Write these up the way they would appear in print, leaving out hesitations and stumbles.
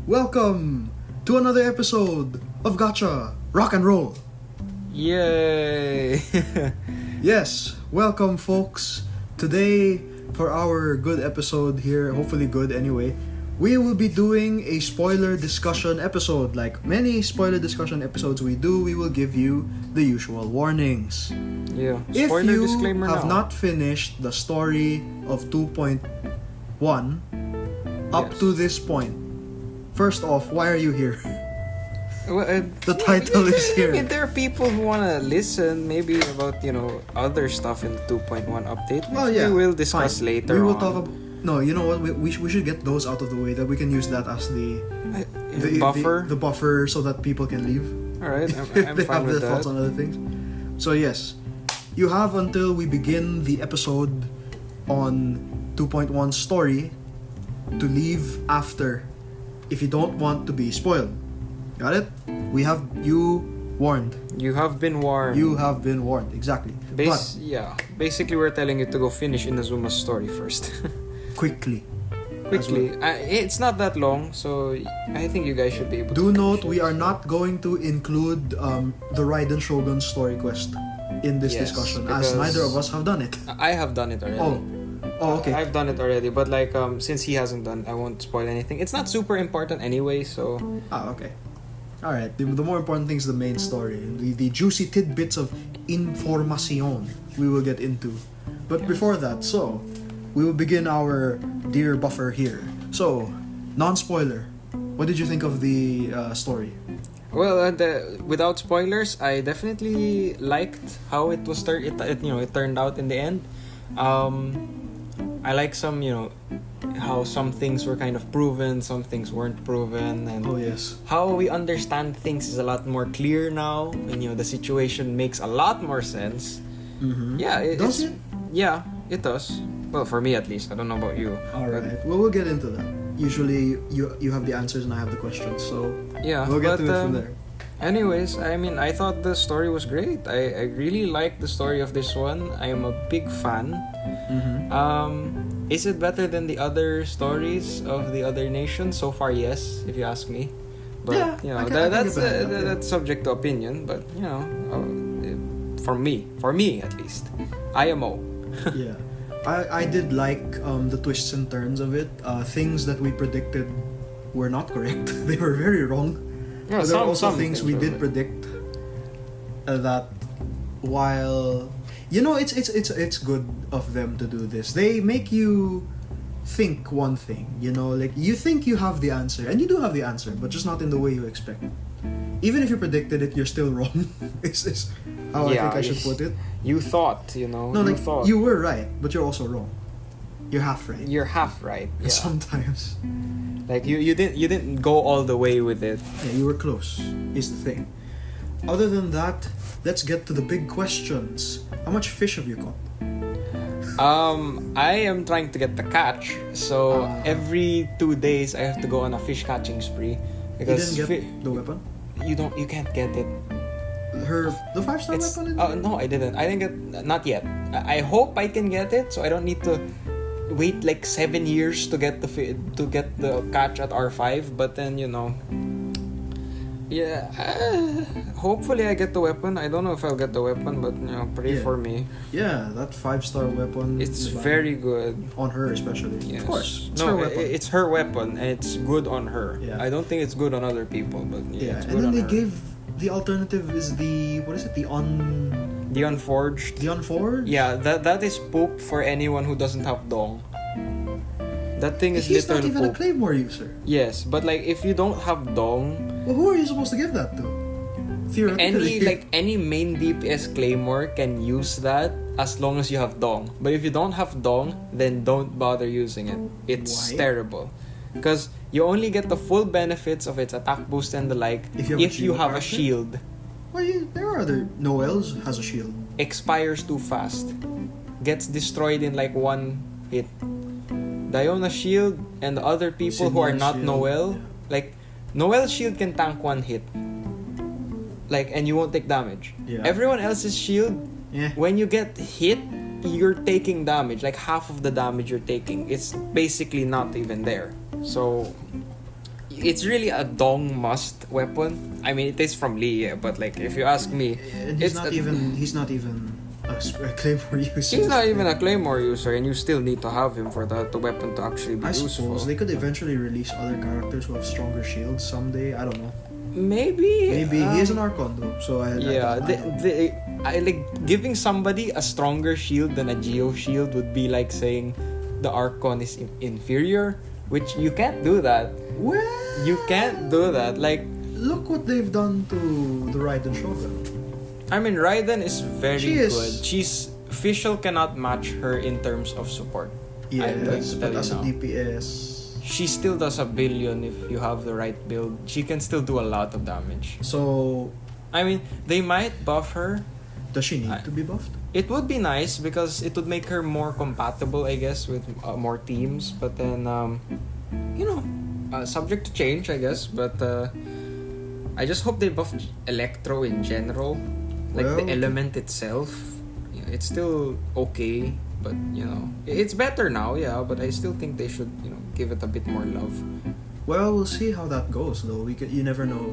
Welcome to another episode of Gacha Rock Roll. Yay! Yes, welcome folks. Today, for our good episode here, hopefully good anyway, we will be doing a spoiler discussion episode. Like many spoiler discussion episodes we do, we will give you the usual warnings. Yeah. If Spoiler you disclaimer have now. not finished the story of 2.1 up Yes. to this point, first off, why are you here? Well, The title is I here. mean, there are people who wanna listen, maybe about other stuff in the 2.1 update. Well, yeah, we will discuss fine. later. We will on. talk about. No, you know what? We should get those out of the way. That we can use that as the buffer. the buffer, so that people can leave All right, if I'm they fine have with their thoughts that. on other things. So yes, you have until we begin the episode on 2.1 story to leave after, if you don't want to be spoiled. Got it? We have you warned. You have been warned. You have been warned. Exactly. Basically, we're telling you to go finish Inazuma's story first. But quickly. Quickly. It's not that long, so I think you guys should be able to Do finish note, it. we are not going to include the Raiden Shogun story quest in this Yes, discussion, as because- neither of us have done it. I have done it already. Oh, okay. I've done it already, but since he hasn't done, I won't spoil anything. It's not super important anyway, so Okay. Alright, the more important thing is the main story, the juicy tidbits of information we will get into. But before that, we will begin our dear buffer here. So, non-spoiler, what did you think of the story? well, without spoilers, I definitely liked how it was it turned out in the end. I like some how some things were kind of proven, some things weren't proven, and Oh yes. how we understand things is a lot more clear now, and the situation makes a lot more sense. Mm-hmm. Yeah, Does it? Yeah, it does. Well, for me at least. I don't know about you. Alright, well, we'll get into that. Usually, you have the answers and I have the questions, so Yeah, we'll get but, to it from there. Anyways, I mean, I thought the story was great. I really liked the story of this one. I am a big fan. Mm-hmm. Is it better than the other stories of the other nations? So far, yes, if you ask me. But Yeah, I can that's get behind that, yeah. that's subject to opinion. But for me at least, IMO. Yeah, I did like the twists and turns of it. Things that we predicted were not correct. They were very wrong. Yeah, But there are also some things we were did right. predict that while it's good of them to do this. They make you think one thing, like you think you have the answer, and you do have the answer, but just not in the way you expect. Even if you predicted it, you're still wrong. is how I Yeah, think I should put it. You thought, No, like thought. you were right, but you're also wrong. You're half right. You're half right. Yeah. Sometimes. Like you didn't go all the way with it. Yeah, you were close, is the thing. Other than that, let's get to the big questions. How much fish have you caught? I am trying to get the catch, so every 2 days I have to go on a fish catching spree You because didn't get the weapon? you can't get it. The 5-star It's weapon? no, I didn't. I didn't get not yet. I hope I can get it, so I don't need to wait like 7 years to get to get the catch at R5. But then yeah, hopefully I get the weapon. I don't know if I'll get the weapon, but pray Yeah. for me. Yeah, that 5-star weapon. It's diba? very good. On her especially. Yes. Of course. It's no, her weapon. it's her weapon, and it's good on her. Yeah. I don't think it's good on other people, but Yeah, it's and good then on they her. gave the alternative is the The Unforged. the unforged? Yeah, that is poop for anyone who doesn't have dong. That thing is He's not literal even a poop. claymore user. Yes, but like if you don't have dong, Well, who are you supposed to give that to? Theoretically. any main DPS claymore can use that as long as you have dong. But if you don't have dong, then don't bother using it. It's Why? terrible. Because you only get the full benefits of its attack boost and the like If you have a if you have a shield, shield. Well, there are other. Noel's has a shield. Expires too fast. Gets destroyed in like one hit. Diona's shield and the other people who are Xinyan's not shield, Noel, yeah. like Noel's shield can tank one hit. Like, and you won't take damage. Yeah. Everyone else's shield, Yeah. when you get hit, you're taking damage. Like half of the damage you're taking. It's basically not even there. So it's really a dong must weapon. I mean, it is from Lee, but like if you ask me, And he's not even a claymore user. He's not even a claymore user, and you still need to have him for the weapon to actually be I useful. suppose they could eventually release other characters who have stronger shields someday. I don't know. Maybe He is an Archon though, so I like giving somebody a stronger shield than a Geo shield would be like saying the Archon is inferior, which you can't do that. Well, You can't do that. Like, look what they've done to the Raiden Shogun. I mean, Raiden is very She is- good. Fischl cannot match her in terms of support. I'm going Yes, to but tell as you a now. DPS, She still does a billion if you have the right build. She can still do a lot of damage. so I mean, they might buff her. does she need to be buffed? It would be nice because it would make her more compatible, I guess, with more teams. But then, subject to change, I guess. But I just hope they buff Electro in general. Like Well, the element itself. Yeah, it's still okay. But, it's better now, yeah. But I still think they should, give it a bit more love. Well, we'll see how that goes though. You never know.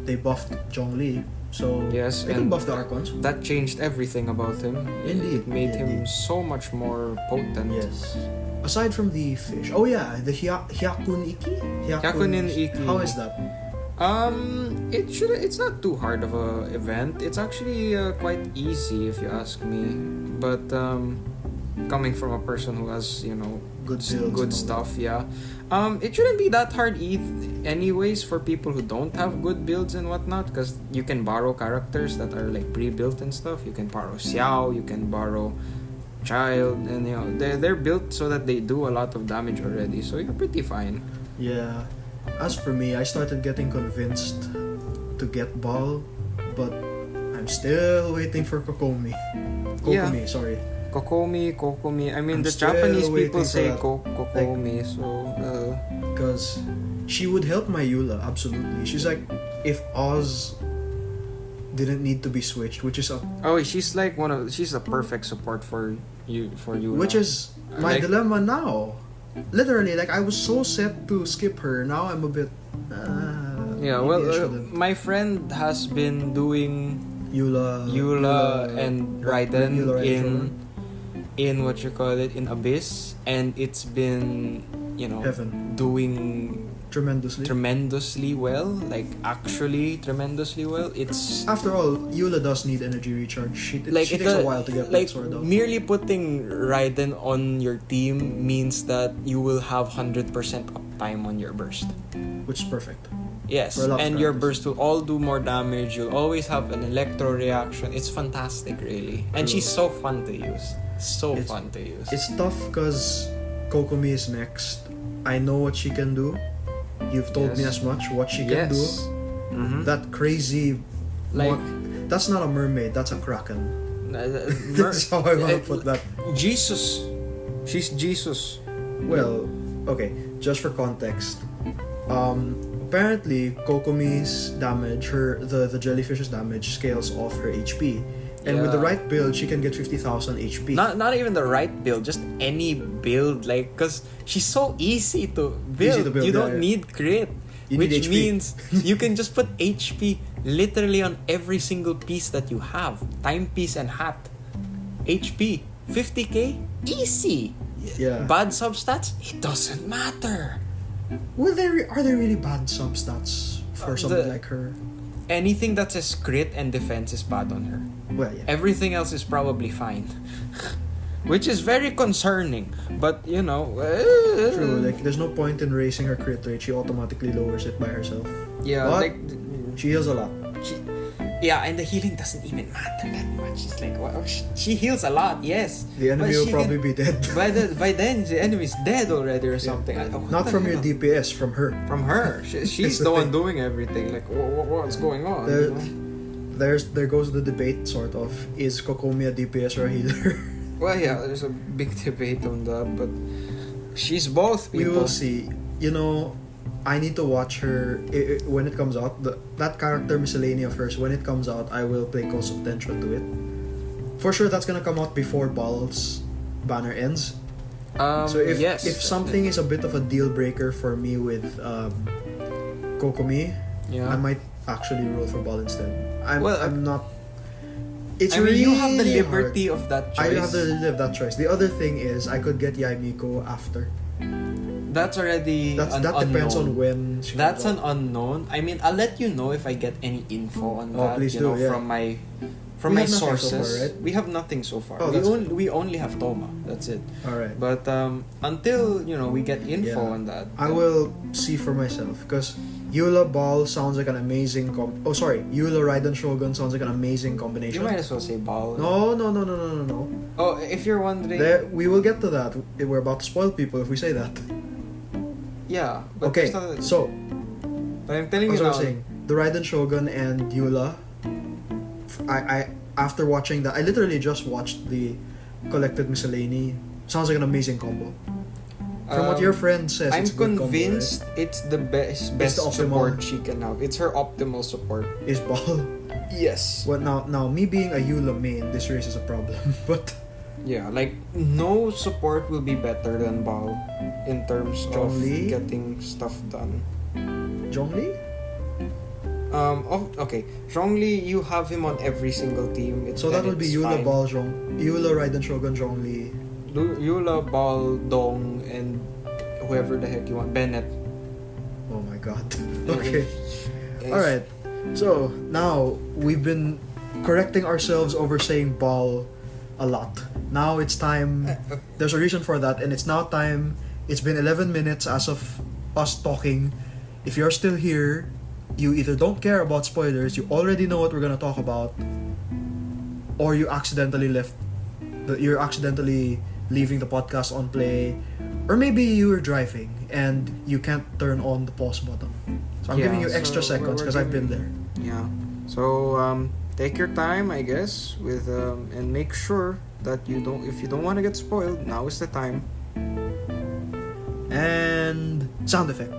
They buffed Zhongli, so Yes, they can and buff the Archons. that changed everything about him. Indeed, It made him indeed. so much more potent. Yes. Aside from the fish, oh yeah, the Hyakun Iki. Hyakunin Iki. How is that? It's not too hard of a event. It's actually quite easy if you ask me. But coming from a person who has Good builds and all good stuff, yeah. It shouldn't be that hard anyways for people who don't have good builds and whatnot, because you can borrow characters that are like pre-built and stuff. You can borrow Xiao, you can borrow Child, and they're built so that they do a lot of damage already. So you're pretty fine. Yeah. As for me, I started getting convinced to get Ball, but I'm still waiting for Kokomi. Yeah. Sorry. Kokomi. I mean, I'm the still Japanese people waiting for say that. Kokomi, so... Because she would help my Eula, absolutely. She's like, if Oz didn't need to be switched, which is she's like she's a perfect support for you. which is my Like- dilemma now. Literally, like I was so set to skip her. Now I'm a bit. Yeah, maybe well, I shouldn't. my friend has been doing Eula and Raiden Eula, Raiden, in what you call it, in Abyss, and it's been Heaven. doing tremendously well, like actually tremendously well. It's After all, Eula does need energy recharge. It takes a while to get that sword out. merely putting Raiden on your team means that you will have 100% uptime on your burst. Which is perfect. Yes, For a lot of and your characters. burst will all do more damage. You'll always have an electro reaction. It's fantastic, really. And True. she's so fun to use. It's- Fun to use. It's tough because Kokomi is next. I know what she can do. You've told me Yes. as much what she can do. Mm-hmm. That crazy, Like, that's not a mermaid. That's a kraken. Mer- That's how I want to put that. Jesus. She's Jesus. Well, okay. Just for context, apparently Kokomi's damage, the jellyfish's damage scales off her HP, and with the Yeah. right build, she can get 50,000 HP. Not even the right build, just any build, like, cause she's so easy to build. Easy to build, You don't yeah. need crit, You need which HP. means you can just put HP literally on every single piece that you have. Timepiece and hat. HP 50k easy. Yeah. Bad substats, it doesn't matter. Are there really bad substats for somebody The- like her? Anything that says crit and defense is bad on her. Well, yeah. Everything else is probably fine. Which is very concerning. But, True. Like, there's no point in raising her crit rate. She automatically lowers it by herself. yeah, But like, she heals a lot. and the healing doesn't even matter that much. It's like, wow, she heals a lot, yes. The enemy But will she probably can- be dead. by then the enemy's dead already or something. What Not the from your hell? DPS, from her. From her. She's the one doing everything. Like, what's going on? There goes the debate, sort of. Is Kokomi a DPS or a healer? Well, yeah, there's a big debate on that, but she's both We people. will see. I need to watch her when it comes out. That character miscellany of hers, when it comes out, I will pay close attention to it. For sure, that's gonna come out before Ball's banner ends. So if yes, something is a bit of a deal breaker for me with Kokomi, Yeah. I might actually roll for Ball instead. I'm not. It's I mean, really you have the hard. liberty of that choice. I have that choice. The other thing is I could get Yaimiko after. That's already That unknown. depends on when. That's an unknown. I mean, I'll let you know if I get any info on that. Please do, yeah. From We my have nothing so sources. far, right? We have nothing so far. Oh, We only have Toma. That's it. All right. But until we get info on that, I will see for myself because Eula Ball sounds like an amazing Eula Raiden Shogun sounds like an amazing combination. you might as well say Ball. No. Oh, if you're wondering. We will get to that. We're about to spoil people if we say that. Yeah. But Okay, so but I'm telling you as I now. was saying, the Raiden Shogun and Eula. I after watching that, I literally just watched the Collected Miscellany. Sounds like an amazing combo. From what your friend says, I'm it's a good convinced combo, it's the best the optimal. support she can have. It's her optimal support. right? Is Ball. Yes. Well, now me being a Eula main, this race is a problem. But Yeah, like no support will be better than Bao in terms of Zhongli? getting stuff done. Zhongli? Okay, Zhongli, you have him on every single team. So that would be Eula fine. Ball, Eula Raiden Shogun, Zhongli. Eula, Ball, Dong, and whoever the heck you want, Bennett. Oh my god. Okay. Yes. Alright. So now we've been correcting ourselves over saying Ball a lot. Now it's time. There's a reason for that, and it's now time. It's been 11 minutes as of us talking. If you're still here, you either don't care about spoilers, you already know what we're gonna talk about, or you accidentally you're accidentally leaving the podcast on play, or maybe you were driving and you can't turn on the pause button. So I'm giving you extra seconds because I've been there. Yeah. So take your time, I guess, with and make sure that if you don't want to get spoiled, now is the time. And sound effect.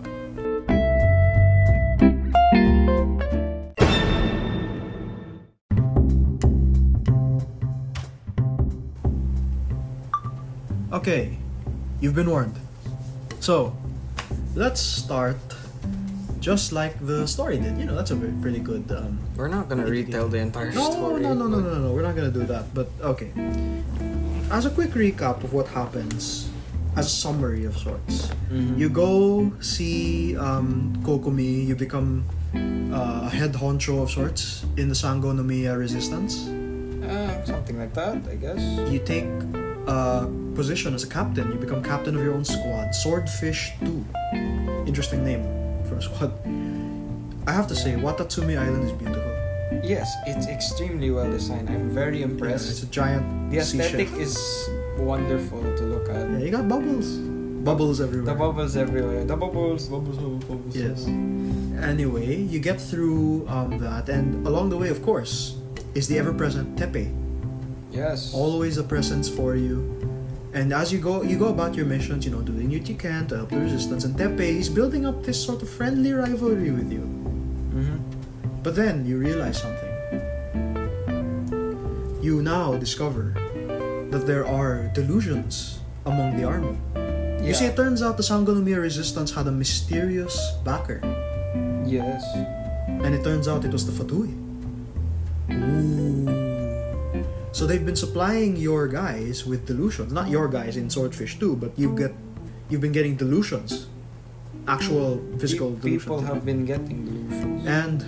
Okay, you've been warned. So, let's start just like the story did. That's a pretty good. We're not gonna retell the entire No, story. no. We're not gonna do that. But okay. As a quick recap of what happens, as a summary of sorts, you go see Kokomi. You become a head honcho of sorts in the Sango no Miya resistance. Something like that, I guess. You take a position as a captain. You become captain of your own squad. Swordfish 2. Interesting name for a squad. I have to say, Watatsumi Island is beautiful. Yes, it's extremely well designed. I'm very impressed. It's a giant The aesthetic seashell. is wonderful to look at. Yeah, you got bubbles. Bubbles everywhere. The bubbles everywhere. The bubbles. Yes. Anyway, you get through that, and along the way, of course, is the ever-present Tepe. Yes. Always a presence for you. And as you go about your missions, doing what you can to help the resistance. And Tepe is building up this sort of friendly rivalry with you. But then you realize something. You now discover that there are delusions among the army. You see, it turns out the Sangonomiya resistance had a mysterious backer. Yes. And it turns out it was the Fatui. Ooh. So they've been supplying your guys with delusions. Not your guys in Swordfish 2, but you've been getting delusions. Actual physical delusions. People have been getting delusions. And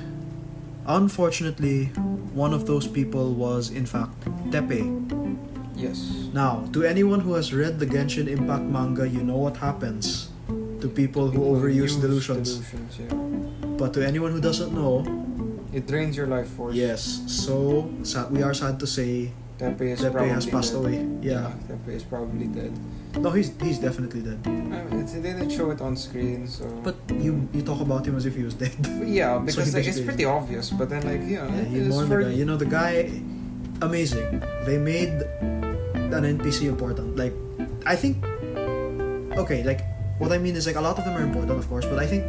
unfortunately, one of those people was in fact Tepe. Yes. Now, to anyone who has read the Genshin Impact manga, you know what happens to people who overuse delusions. Yeah. But to anyone who doesn't know, It drains your life force. yes, so we are sad to say Tepe Tepe has passed dead. away. Yeah. Tepe is probably dead. No, he's definitely dead. I mean, they didn't show it on screen, so. But you talk about him as if he was dead. Yeah, because he like, it's basically pretty obvious. But then like Yeah, you it's mourn the guy. The guy, amazing. They made an NPC important. Like, I think, okay, like, what I mean is like a lot of them are important, of course, but I think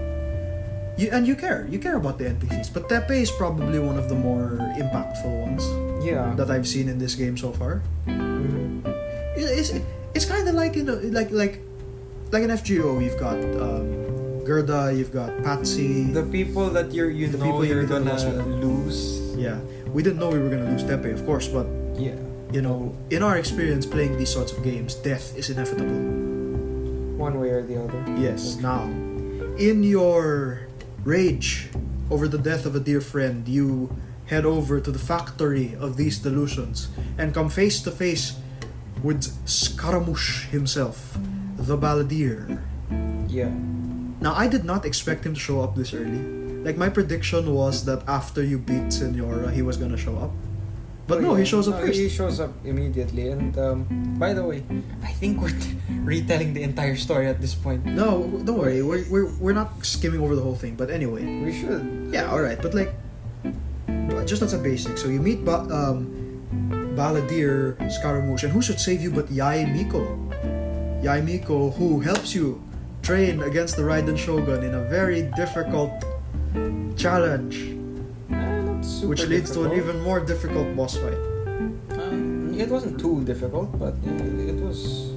you care about the NPCs. But Tepe is probably one of the more impactful ones Yeah. that I've seen in this game so far. Mhm. It's kind of like like an FGO. You've got Gerda, you've got Patsy. The people that you're gonna lose. Yeah, we didn't know we were gonna lose Tepe, of course, but Yeah. you know, in our experience playing these sorts of games, death is inevitable. One way or the other. Yes. Now, in your rage over the death of a dear friend, you head over to the factory of these delusions and come face to face with Scaramouche himself, the Balladeer. Yeah. Now, I did not expect him to show up this early. Like, my prediction was that after you beat Senora, he was gonna show up. But no, he shows up first. He shows up immediately. And by the way, I think we're retelling the entire story at this point. No, don't worry. We're not skimming over the whole thing. But anyway. We should. Yeah, alright. But like, just as a basic. So you meet Balladeer, Scaramouche, and who should save you but Yae Miko? Yae Miko, who helps you train against the Raiden Shogun in a very difficult challenge, which leads to an even more difficult boss fight. It wasn't too difficult, but it was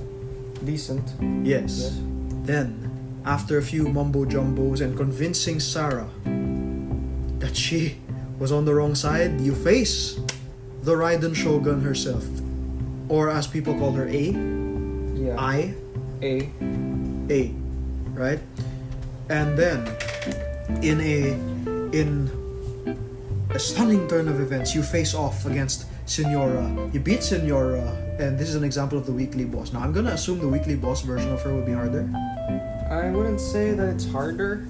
decent. Yes. Then, after a few mumbo jumbos and convincing Sarah that she was on the wrong side, you face the Raiden Shogun herself, or as people call her, A. Yeah. A. Right? And then, in a stunning turn of events, you face off against Senora. You beat Senora, and this is an example of the weekly boss. Now, I'm gonna assume the weekly boss version of her will be harder. I wouldn't say that it's harder.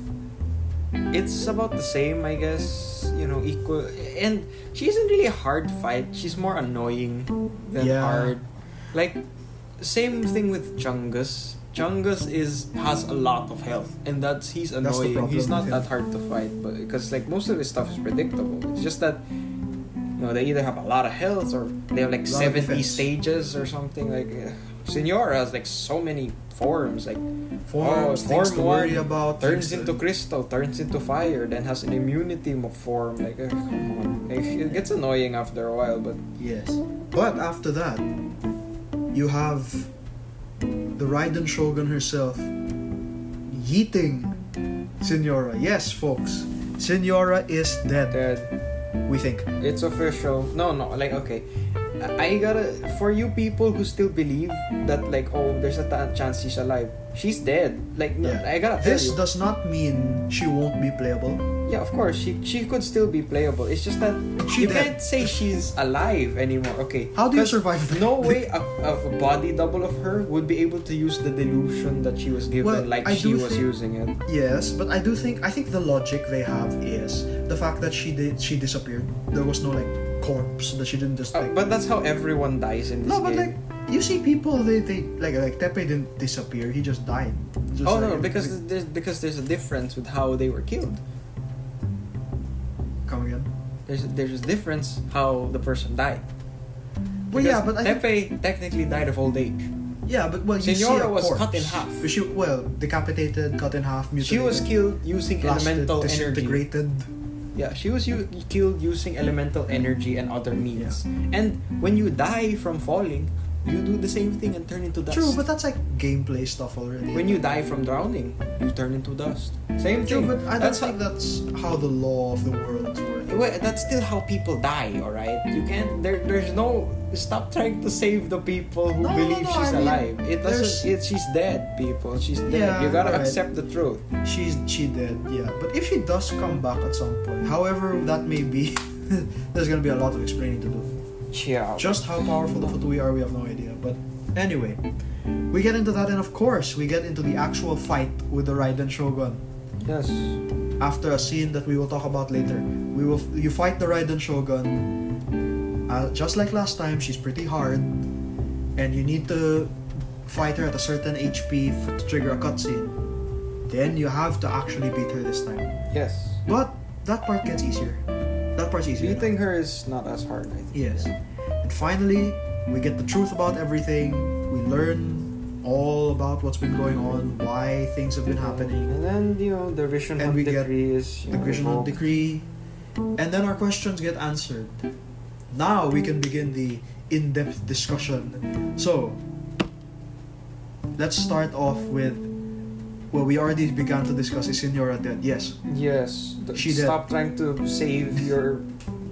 It's about the same, I guess. You know, equal. And she isn't really a hard fight. She's more annoying than hard. Like, same thing with Chungus. Chungus has a lot of health, and he's annoying. He's not that hard to fight, but because like most of his stuff is predictable. It's just that they either have a lot of health or they have like 70 stages or something. Like Senora has like so many forms, like form one about, turns into crystal, turns into fire, then has an immunity form. Like come on, it gets annoying after a while. But yes, but after that, you have the Raiden Shogun herself yeeting Senora. Yes, folks, Senora is dead. We think it's official. No, like okay, I gotta, for you people who still believe that like there's a chance she's alive. She's dead. Like I gotta tell this does not mean she won't be playable. Yeah, of course she could still be playable. It's just that you can't say she's alive anymore. Okay, how do you survive that? No way a body double of her would be able to use the delusion that she was given, she was using it. Yes, but I think the logic they have is the fact that she disappeared. There was no like corpse that she didn't just like. But that's how everyone dies in this game. But like you see people they like Tepe didn't disappear. He just died. Because there's a difference with how they were killed. Come again? There's a difference how the person died. Well, yeah, but Tepe technically died of old age. Yeah, but you Senora see a was corpse. cut in half. Decapitated, cut in half, mutilated. She was killed using elemental energy. Disintegrated. Yeah, she was killed using elemental energy and other means. Yeah. And when you die from falling, you do the same thing and turn into dust. True, but that's like gameplay stuff already. When you die from drowning, you turn into dust. Same thing. But I don't think that's how the law of the world works. Well, that's still how people die, alright? You can't, there's no, stop trying to save the people who believe she's alive. It doesn't, she's dead, people. She's dead. Yeah, you gotta accept the truth. She dead, yeah. But if she does come back at some point, however that may be, there's gonna be a lot of explaining to do. Yeah. Just how powerful the Fatui are, we have no idea. But anyway, we get into that, and of course, we get into the actual fight with the Raiden Shogun. Yes. After a scene that we will talk about later, you fight the Raiden Shogun. Just like last time, she's pretty hard, and you need to fight her at a certain HP to trigger a cutscene. Then you have to actually beat her this time. Yes. But that part gets easier. That part's easier. Beating her is not as hard, I think. Yes. And finally, we get the truth about everything. We learn all about what's been going on, why things have been happening. And then, the Vision Hunt Decree is... the Vision Hunt Decree. And then our questions get answered. Now we can begin the in-depth discussion. So, let's start off with well, we already began to discuss, is Senora dead? Yes. Yes. She did. Stop trying to save your.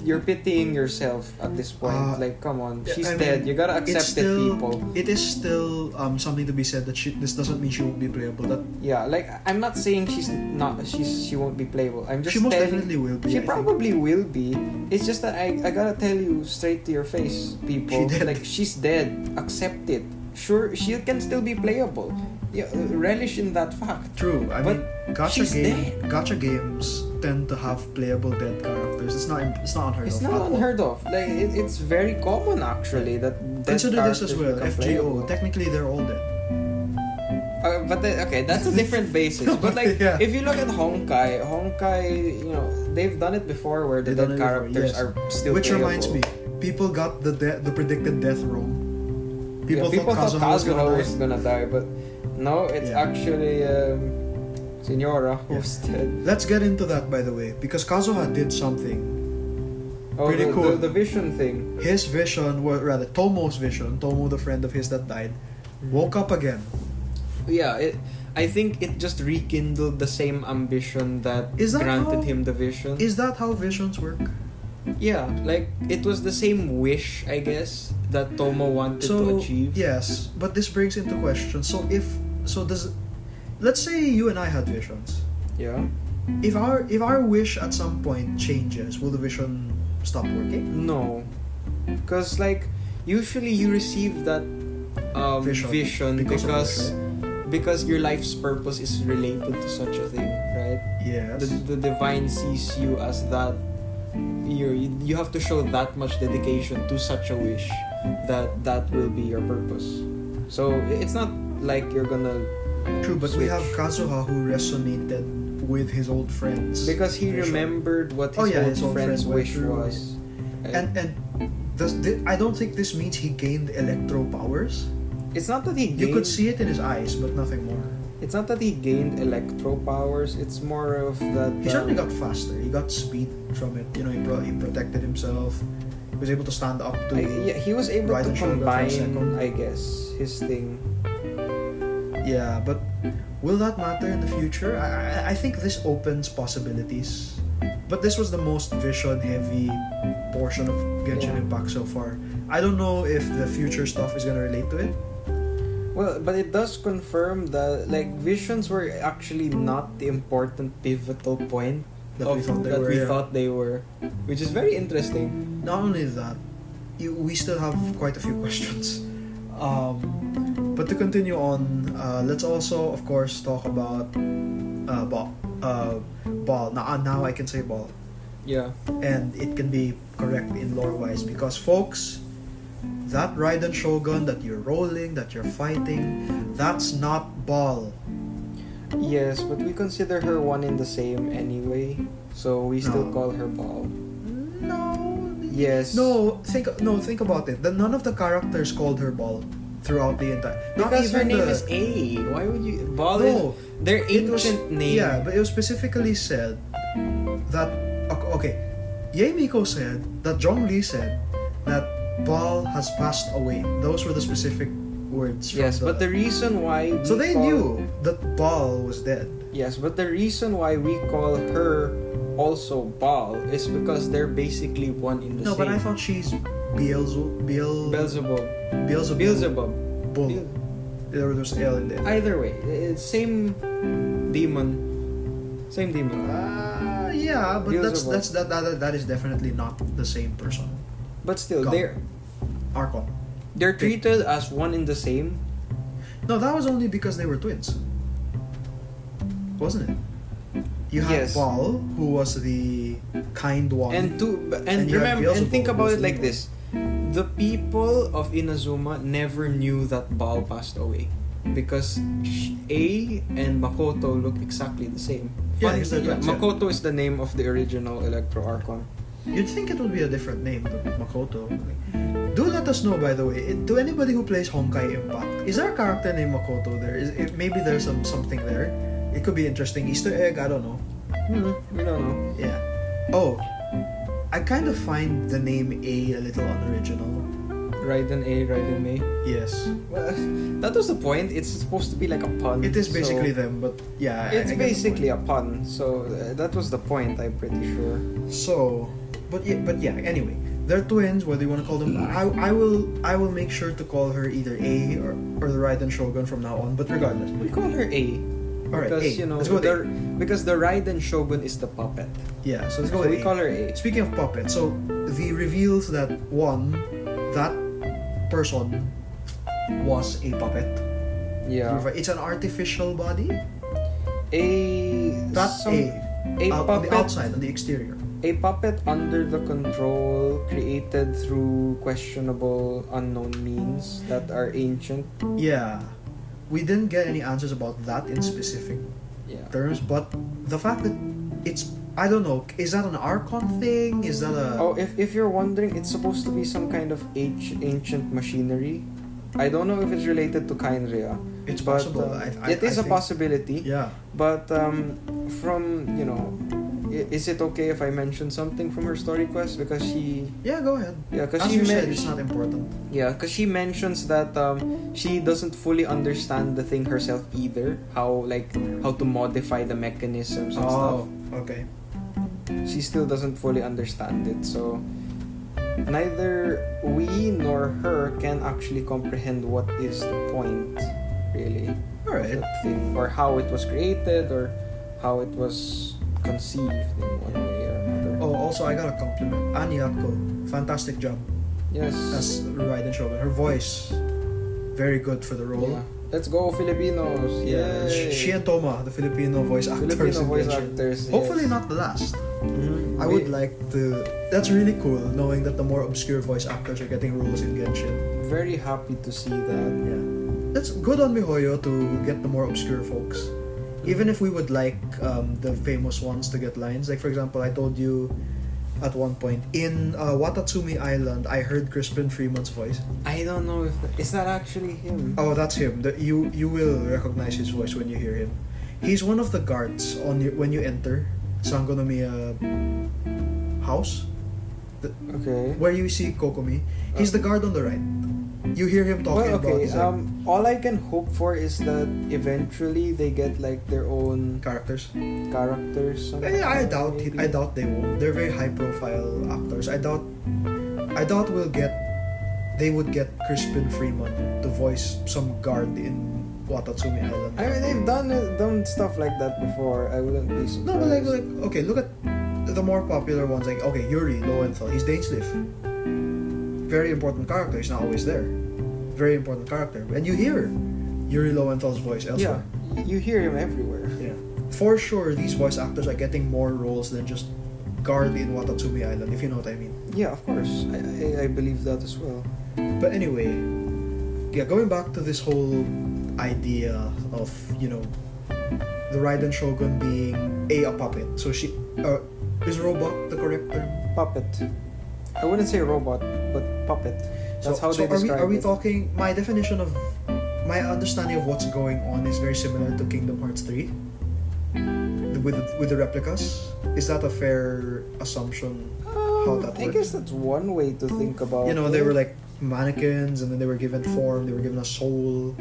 You're pitying yourself at this point. Like, come on, she's dead. You gotta accept it, people. It is still something to be said that this doesn't mean she won't be playable. That yeah, like I'm not saying she won't be playable. I'm just she most definitely will be. She probably will be. It's just that I gotta tell you straight to your face, people. Like she's dead. Accept it. Sure, she can still be playable. Yeah, relish in that fact. True. I mean, gacha games tend to have playable dead characters. It's not unheard of. It's not unheard of. Like it's very common actually that dead consider this as well. FGO. Playable. Technically, they're all dead. Okay, that's a different basis. But like, if you look at Honkai, you know, they've done it before where the dead characters are still Which playable. reminds me, people got the predicted death wrong. People thought Kazuha was gonna die, but no, it's actually Senora who's dead. Let's get into that, by the way, because Kazuha did something pretty cool. The vision thing. His vision, Tomo's vision, Tomo, the friend of his that died, woke up again. Yeah, I think it just rekindled the same ambition that granted him the vision. Is that how visions work? Yeah, like it was the same wish, I guess, that Tomo wanted to achieve. Yes, but this brings into question. Let's say you and I had visions. Yeah. If our wish at some point changes, will the vision stop working? No, because like usually you receive that vision because your life's purpose is related to such a thing, right? Yes. The divine sees you as that. You have to show that much dedication to such a wish that will be your purpose. So it's not like you're gonna true, but we have Kazuha who resonated with his old friends because he remembered what his old friend's wish was. And I don't think this means he gained electro powers. It's not that he gained. You could see it in his eyes, but nothing more. It's not that he gained electro powers. It's more of that. He certainly got faster. He got speed from it. You know, he protected himself. He was able to stand up to. He was able to combine, I guess, his thing. Yeah, but will that matter in the future? I think this opens possibilities. But this was the most vision-heavy portion of Genshin Impact so far. I don't know if the future stuff is gonna relate to it. Well, but it does confirm that like visions were actually not the important pivotal point that we thought they were, which is very interesting. Not only that, we still have quite a few questions. But to continue on, let's also, of course, talk about Ball. Now I can say Ball. Yeah. And it can be correct in lore-wise because, folks, that Raiden Shogun that you're rolling, that you're fighting, that's not Ball. Yes, but we consider her one in the same anyway, so we still call her Ball. No. Yes. Think about it. None of the characters called her Ball throughout the entire. Because her name is A. Why would you? Ball is their ancient name. Yeah, but it was specifically said that Yae Miko said that Zhongli said that Ball has passed away. Those were the specific words. But the reason why they knew that Ball was dead. Yes, but the reason why we call her also Ball is because they're basically one in the same. No, but I thought she's Beelzebub. Bull. There was L in there. Either way, it's same demon. Yeah, but that is definitely not the same person. But still, Archon. They're treated as one in the same. No, that was only because they were twins. Wasn't it? You had Ball, who was the kind one. And think about it like this. The people of Inazuma never knew that Ball passed away. Because A and Makoto look exactly the same. Makoto is the name of the original Electro Archon. You'd think it would be a different name, but Makoto. Do let us know, by the way, to anybody who plays Honkai Impact, is there a character named Makoto there? Maybe there's something there. It could be interesting. Easter egg, I don't know. We don't know. Yeah. Oh, I kind of find the name A little unoriginal. Raiden A, Raiden May. Yes. Well, that was the point. It's supposed to be like a pun. It is basically so them, but yeah. It's I get the basically a point. pun. So that was the point, I'm pretty sure. So, but yeah. Anyway, they're twins. Whether you want to call them, I will make sure to call her either A or the Raiden Shogun from now on. But regardless, We call her A. all right. Because, A. you know, Let's go with A. because the Raiden Shogun is the puppet. Yeah. So let's go So with we A. call her A. Speaking of puppets, so the reveals that that person was a puppet. Yeah. It's an artificial body. A On puppet, the outside, on the exterior. a puppet under the control created through questionable unknown means that are ancient. Yeah, we didn't get any answers about that in specific Yeah. terms, but the fact that it's, I don't know, is that an Archon thing? Is that a... Oh, if you're wondering, it's supposed to be some kind of ancient machinery. I don't know if it's related to Kainria. It's but, possible. It is I a think- possibility. Yeah. But from, you know, is it okay if I mention something from her story quest? Because she... Yeah, go ahead. Yeah, because As she you said, it's not important. Yeah, because she mentions that she doesn't fully understand the thing herself either. How to modify the mechanisms and stuff. Okay. She still doesn't fully understand it. So neither we nor her can actually comprehend what is the point, really. All right. of that thing, or how it was created, or how it was conceived in one way or another. Oh, also, I got a compliment. Anyako, fantastic job Yes. as Raiden Shogun. Her voice, very good for the role. Yeah. Let's go Filipinos! Yeah, Yay! she and Toma, the Filipino voice actors. Filipino in voice Genshin. actors. Hopefully yes. not the last. Mhm. I would like to. That's really cool, knowing that the more obscure voice actors are getting roles in Genshin. Very happy to see that. Yeah, that's good on MiHoYo to get the more obscure folks. Even if we would like the famous ones to get lines, like for example, I told you at one point in Watatsumi Island, I heard Crispin Freeman's voice. I don't know if is that actually him. Oh, that's him. You will recognize his voice when you hear him. He's one of the guards when you enter Sangonomiya house, Okay. where you see Kokomi. He's the guard on the right. You hear him talking Well, okay. about his All I can hope for is that eventually they get like their own characters. characters. I doubt maybe. I doubt they won't. They're very high profile actors. I doubt they would get Crispin Freeman to voice some guard in Watatsumi Island. I mean, they've done stuff like that before. I wouldn't be surprised. No, but like okay, look at the more popular ones. Like okay, Yuri Lowenthal. He's Dainsleif. Very important character. He's not always there. Very important character, and you hear Yuri Lowenthal's voice elsewhere. Yeah, you hear him everywhere. Yeah. For sure, these voice actors are getting more roles than just guard in Watatsumi Island, if you know what I mean. Yeah, of course. I believe that as well. But anyway, yeah, going back to this whole idea of, the Raiden Shogun being a puppet. So she, is robot the correct term? Puppet. I wouldn't say robot, but puppet. That's how they describe are we it. talking, my understanding of what's going on is very similar to Kingdom Hearts 3? With the replicas? Is that a fair assumption? How that I works? guess that's one way to think about it. They were like mannequins, and then they were given form, they were given a soul.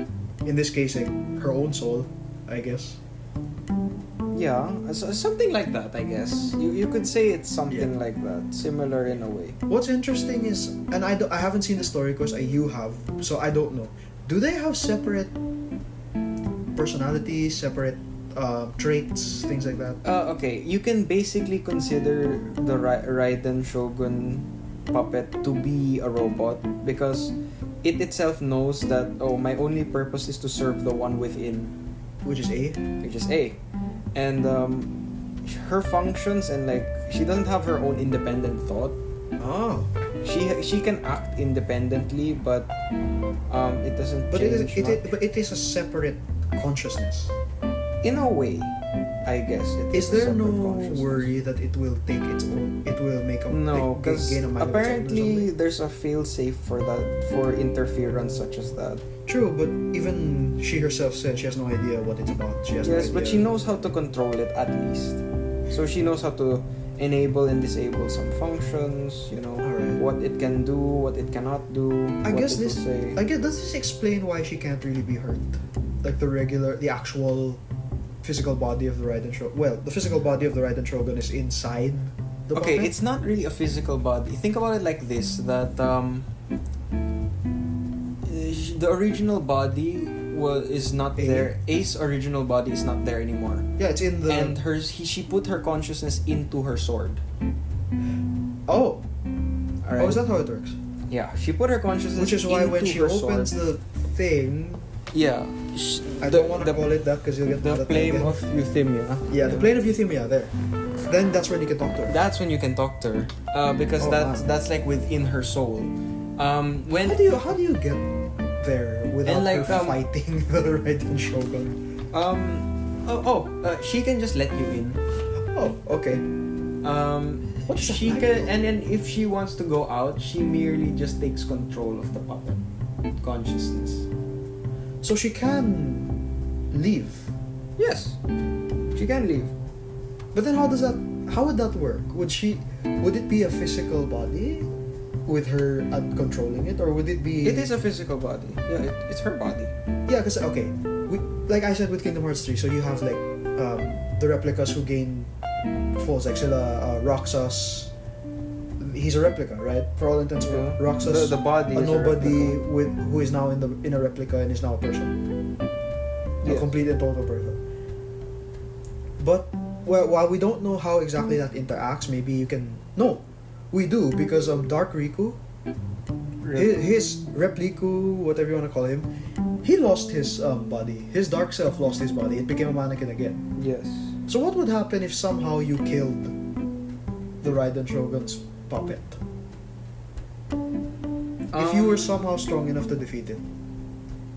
In this case, like her own soul, I guess. Yeah, something like that, I guess. You could say it's something like that, similar in a way. What's interesting is, and I haven't seen the story because you have, so I don't know. Do they have separate personalities, separate traits, things like that? Okay, you can basically consider the Raiden Shogun puppet to be a robot because it itself knows that, my only purpose is to serve the one within, Which is A? which is A. And her functions and she doesn't have her own independent thought. Oh. She can act independently, but it doesn't But change much. but it is a separate consciousness. In a way, I guess. Is a there separate no consciousness. worry that it will take its own? It will make a No, like, because gain a mind of its own or apparently something? there's a fail-safe for that, for interference such as that. True, but even she herself said she has no idea what it's about. She has no Yes, idea. but she knows how to control it at least. So she knows how to enable and disable some functions, Alright. what it can do, what it cannot do, I what guess it will say. does this explain why she can't really be hurt? Like the actual physical body of the Raiden Shogun. Well, the physical body of the Raiden Shogun is inside the Okay, puppet? it's not really a physical body. Think about it like this: that the original body is not A. there. A's original body is not there anymore. Yeah, it's in the. And she put her consciousness into her sword. Oh. Alright. Oh, is that how it works? Yeah, she put her consciousness. Which is why when into she her opens sword, the thing, yeah, I don't want to call it that because you'll get the mad at me plane again. of euthymia. Yeah, the plane of euthymia there. Then that's when you can talk to her. That's when you can talk to her, because Oh, that's like within her soul. When How do you get there without And like, her fighting the Raiden Shogun? she can just let you in. Oh, okay. What's She that can, like? and then if she wants to go out, she merely just takes control of the puppet consciousness. So she can leave. Yes, she can leave. But then how would that work? Would it be a physical body with her controlling it, or would it be? It is a physical body. Yeah, it's her body. Yeah, because like I said with Kingdom Hearts 3, so you have like the replicas who gain falls like sila Roxas. He's a replica, right? For all intents and purposes, Roxas, the body, a is nobody who is now in a replica and is now a person, a Yes. complete and total person. But while we don't know how exactly that interacts, maybe you can. No, we do because Dark Riku, his Repliku, whatever you want to call him, he lost his body. His dark self lost his body. It became a mannequin again. Yes. So what would happen if somehow you killed the Raiden Shogun's puppet? If you were somehow strong enough to defeat it,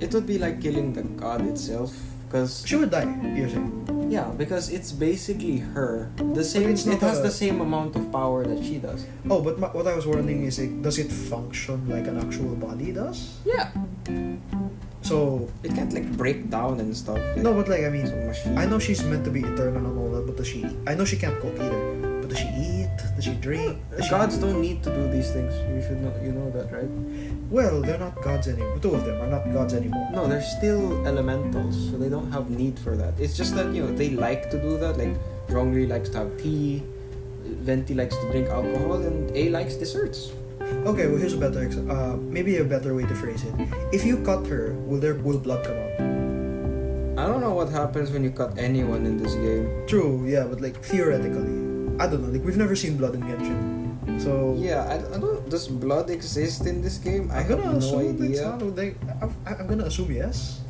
It would be like killing the god itself, because she would die. You're saying? yeah, because it's basically her. The same. it's not It has a- the same amount of power that she does. Oh, but what I was wondering is, does it function like an actual body does? Yeah. So It can't like break down and stuff. Like, no, but like I mean, some machine. I know she's meant to be eternal and all that, but does she? I know she can't cook either. But does she eat? Does she drink? Does she- Gods don't need to do these things. You should know. You know that, right? Well, they're not gods anymore. Two of them are not gods anymore. No, they're still elementals, so they don't have need for that. It's just that they like to do that. Like Zhongli likes to have tea, Venti likes to drink alcohol, and A likes desserts. Okay, well here's a better maybe a better way to phrase it. If you cut her, will blood come out? I don't know what happens when you cut anyone in this game. True, yeah, but like theoretically, I don't know. Like we've never seen blood in Genshin, so Yeah, I don't. Does blood exist in this game? I I'm have gonna no assume it's idea. not. Like, I'm gonna assume yes.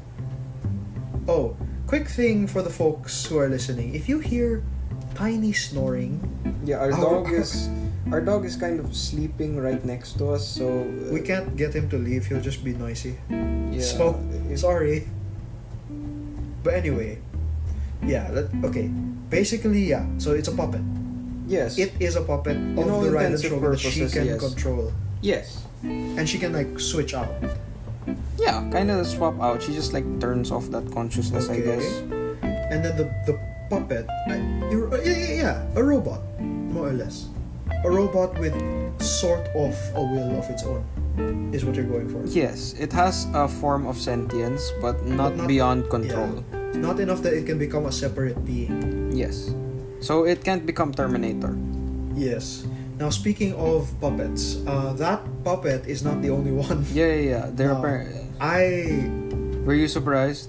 Oh, quick thing for the folks who are listening: if you hear tiny snoring, Yeah, our dog is kind of sleeping right next to us, so we can't get him to leave. He'll just be noisy. Yeah, So sorry. But anyway, yeah. Okay. Basically, yeah. So it's a puppet. yes, It is a puppet of all the Raiden intents and Shogun that she purposes, can yes. control, yes, and she can like switch out. yeah, kind of swap out. She just like turns off that consciousness, I Okay. guess. And then the puppet, yeah, a robot, more or less, a robot with sort of a will of its own, is what you're going for. Yes, it has a form of sentience, but not beyond control. Yeah. Not enough that it can become a separate being. Yes, so it can't become Terminator. Yes. Now speaking of puppets, that puppet is not the only one. Yeah. They're No. Were you surprised?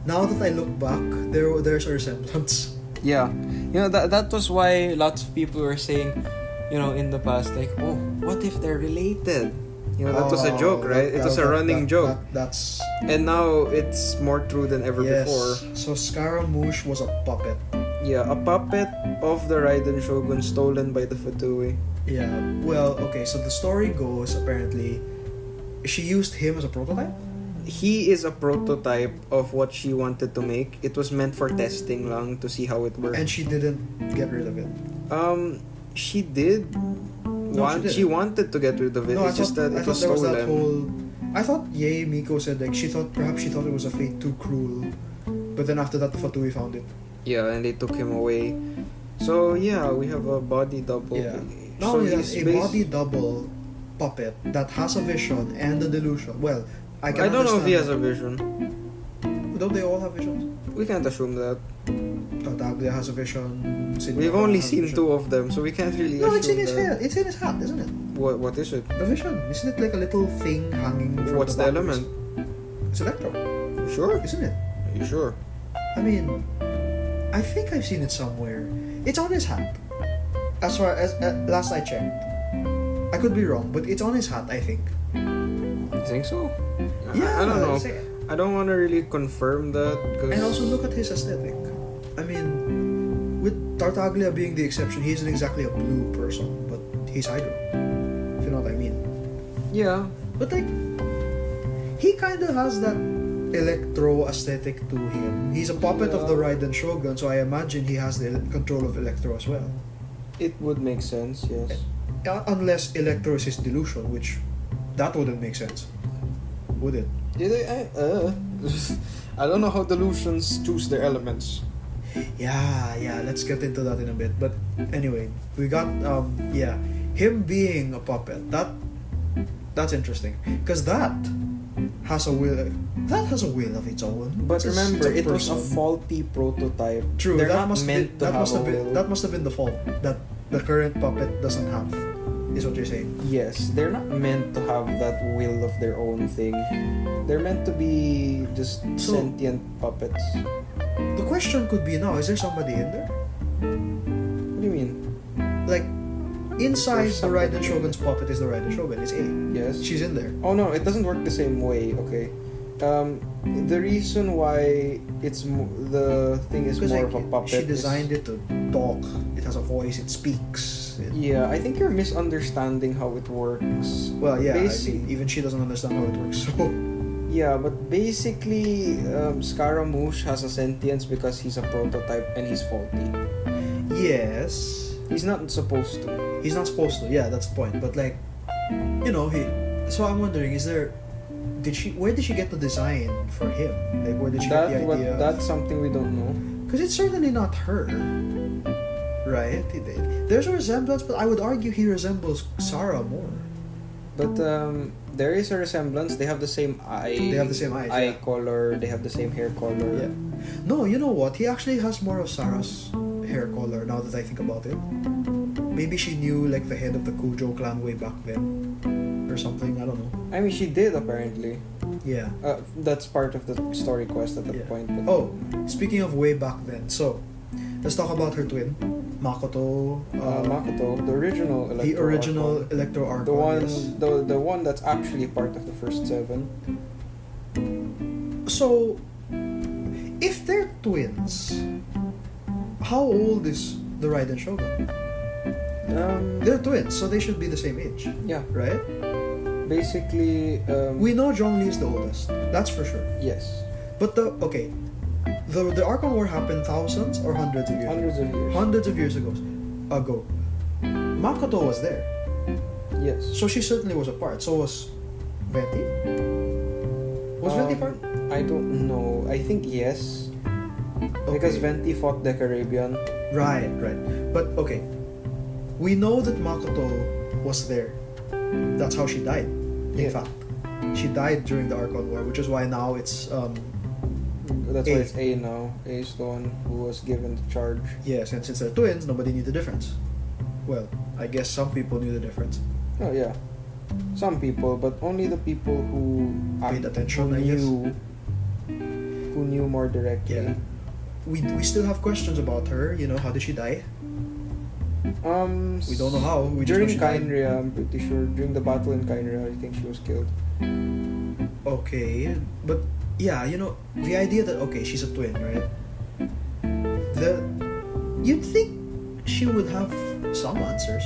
Now that I look back, there's a resemblance. Yeah, that was why lots of people were saying, in the past, like, oh, what if they're related? That was a joke, right? It was a running joke. That's And now it's more true than ever before. So Scaramouche was a puppet. Yeah, a puppet of the Raiden Shogun stolen by the Fatui. Yeah. Well, okay. So the story goes apparently, she used him as a prototype. He is a prototype of what she wanted to make. It was meant for testing lang to see how it worked. And she didn't get rid of it. She did. She wanted to get rid of it. No, It's just that it was there was stolen. that whole. I thought Miko said like she thought it was a fate too cruel, but then after that the Fatui found it. Yeah, and they took him away. So yeah, we have a body double. Yeah. So Not only that, he's a body double puppet that has a vision and a delusion. Well, I can I don't know if he has understand a vision. that. Don't they all have visions? We can't assume that. Tartaglia has a vision. We've only seen two of them, so we can't really No, assume it's in his that. head. It's in his hat, isn't it? What is it? The vision. Isn't it like a little thing hanging from What's the backwards? element? It's Electro, Sure? isn't it? Are you sure? I mean, I think I've seen it somewhere. It's on his hat. As far as last I checked. I could be wrong, but it's on his hat, I think. You think so? Yeah, I don't know. it's- I don't want to really confirm that. Cause And also look at his aesthetic. I mean, with Tartaglia being the exception, he isn't exactly a blue person, but he's Hydro. If you know what I mean. yeah, But like, he kind of has that Electro aesthetic to him. He's a puppet of the Raiden Shogun, so I imagine he has the control of Electro as well. it would make sense. Yes. Unless Electro is his delusion, which that wouldn't make sense, would it? I don't know how delusions choose their elements. Yeah, let's get into that in a bit. But anyway, we got him being a puppet. That's interesting because that has a will. That has a will of its own. But It's remember, a it was a person. faulty prototype. True. They're that not must meant be, to that have must a have been will. that must have been the fault that the current puppet doesn't have. Is what you're saying. Yes, they're not meant to have that will of their own thing. They're meant to be just So- sentient puppets. The question could be now: is there somebody in there? What do you mean? Like inside There's the somebody Raiden Shogun's puppet is the Raiden Shogun. It's A. Yes. She's in there. Oh no, it doesn't work the same way. Okay. The reason why the thing is Because more like, of a puppet. she designed it to talk. It has a voice. It speaks. Yeah, I think you're misunderstanding how it works. Well, yeah. I Basi- mean, even she doesn't understand how it works. So Yeah, but basically, Scaramouche has a sentience because he's a prototype and he's faulty. yes, He's not supposed to. he's not supposed to. Yeah, that's the point. But like, he. So I'm wondering, where did she get the design for him? Like, where did she get the idea? That's something we don't know. Because it's certainly not her, right? There's a resemblance, but I would argue he resembles Sarah more. But there is a resemblance. They have the same eye. They have the same eyes, eye yeah. color. They have the same hair color. Yeah. No, you know what? He actually has more of Sarah's hair color now that I think about it. Maybe she knew like the head of the Kujo clan way back then, or something. I don't know. I mean, she did apparently. Yeah. That's part of the story quest at that Yeah. point. But Oh, speaking of way back then, so let's talk about her twin, Makoto. Makoto, the original Electro the original Archon. Electro Archon. The one, yes. the one that's actually part of the first 7. So, if they're twins, how old is the Raiden Shogun? They're twins, so they should be the same age, Yeah, right? basically. We know Zhongli is the oldest, that's for sure. Yes, But the Archon War happened thousands or hundreds of years? hundreds of years. Hundreds of years ago. Makoto was there, Yes. so she certainly was a part. So was Venti. Was Venti part? I don't know. I think yes. Because Okay. Venti fought the Caribbean. Right. But okay, we know that Makoto was there. That's how she died. In Yeah. fact, she died during the Archon War, which is why now it's That's A. why it's A now. A is the one who was given the charge. yes, and since they're twins, nobody knew the difference. Well, I guess some people knew the difference. Oh yeah. Some people, but only the people who Paid attention, who I guess. who knew more directly. Yeah. We still have questions about her. How did she die? We don't know how. We just know During she died. Kainria, I'm pretty sure. During the battle in Kainria, I think she was killed. Okay, but yeah, the idea that she's a twin, right? You'd think she would have some answers.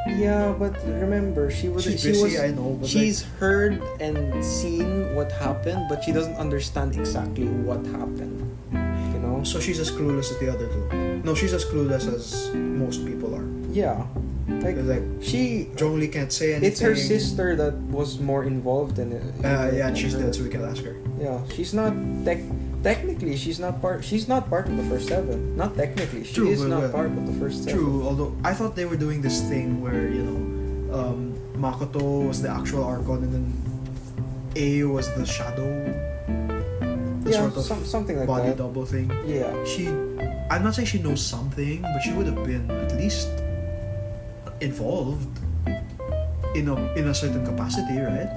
Yeah, but remember, she was She's busy, I know, but she's heard and seen what happened, but she doesn't understand exactly what happened. You know? So she's as clueless as the other two. No, she's as clueless as most people are. Yeah. Like she Zhongli can't say anything. it's her sister that was more involved in it. Yeah, and than she's her. dead, so we can ask her. Yeah, she's not tech. Technically, she's not part of the first 7. Not technically, she True, is but not well, part of the first 7. True, although I thought they were doing this thing where, Makoto was the actual Archon and then A was the shadow. The Yeah, sort of something like body that. double thing. Yeah. I'm not saying she knows something, but she would have been at least involved in a certain capacity, right?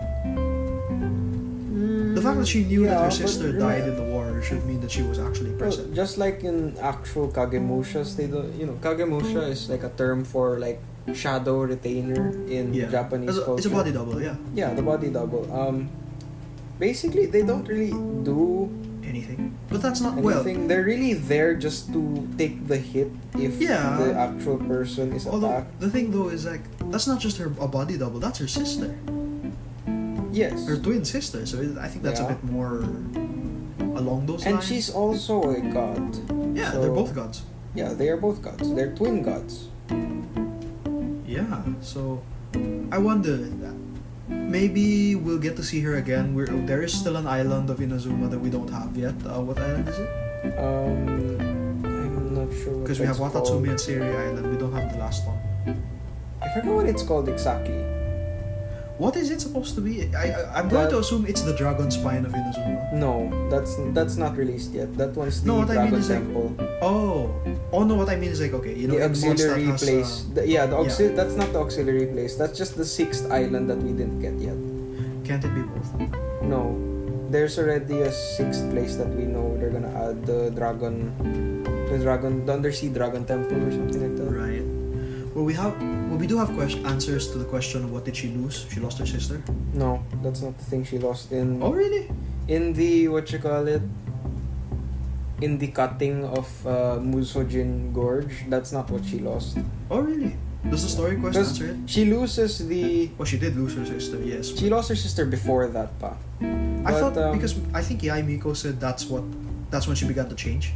The fact that she knew that her sister died in the war should mean that she was actually present. Well, just like in actual Kagemushas, they don't. Kagemusha is like a term for like shadow retainer in Japanese culture. It's a body double, yeah. Yeah, the body double. Basically, they don't really do anything, but that's not anything. They're really there just to take the hit if the actual person is attacked. The thing though is like that's not just a body double. That's her sister. Yes. Her twin sister. So I think that's a bit more along those lines. And she's also a god. Yeah, they're both gods. Yeah, they are both gods. They're twin gods. Yeah. So I wonder. Maybe we'll get to see her again. There is still an island of Inazuma that we don't have yet. What island is it? I'm not sure. Because we have Watatsumi and Seri Island. We don't have the last one. I forgot what it's called exactly. What is it supposed to be? I'm going to assume it's the dragon spine of Inazuma. No, that's not released yet. That one's the Dragon Temple. No, what I mean is like, okay, the auxiliary place. That's not the auxiliary place. That's just the 6th island that we didn't get yet. Can't it be both? No. There's already a 6th place that we know they're gonna add the undersea dragon temple or something like that. Right. We do have answers to the question of what did she lose? She lost her sister? No, that's not the thing she lost in. Oh really? In the in the cutting of Musojin Gorge, that's not what she lost. Oh really? Does the story quest answer it? She loses the. Oh, she did lose her sister. Yes. She lost her sister before that, pa. I thought because I think Yaimiko said that's when she began to change.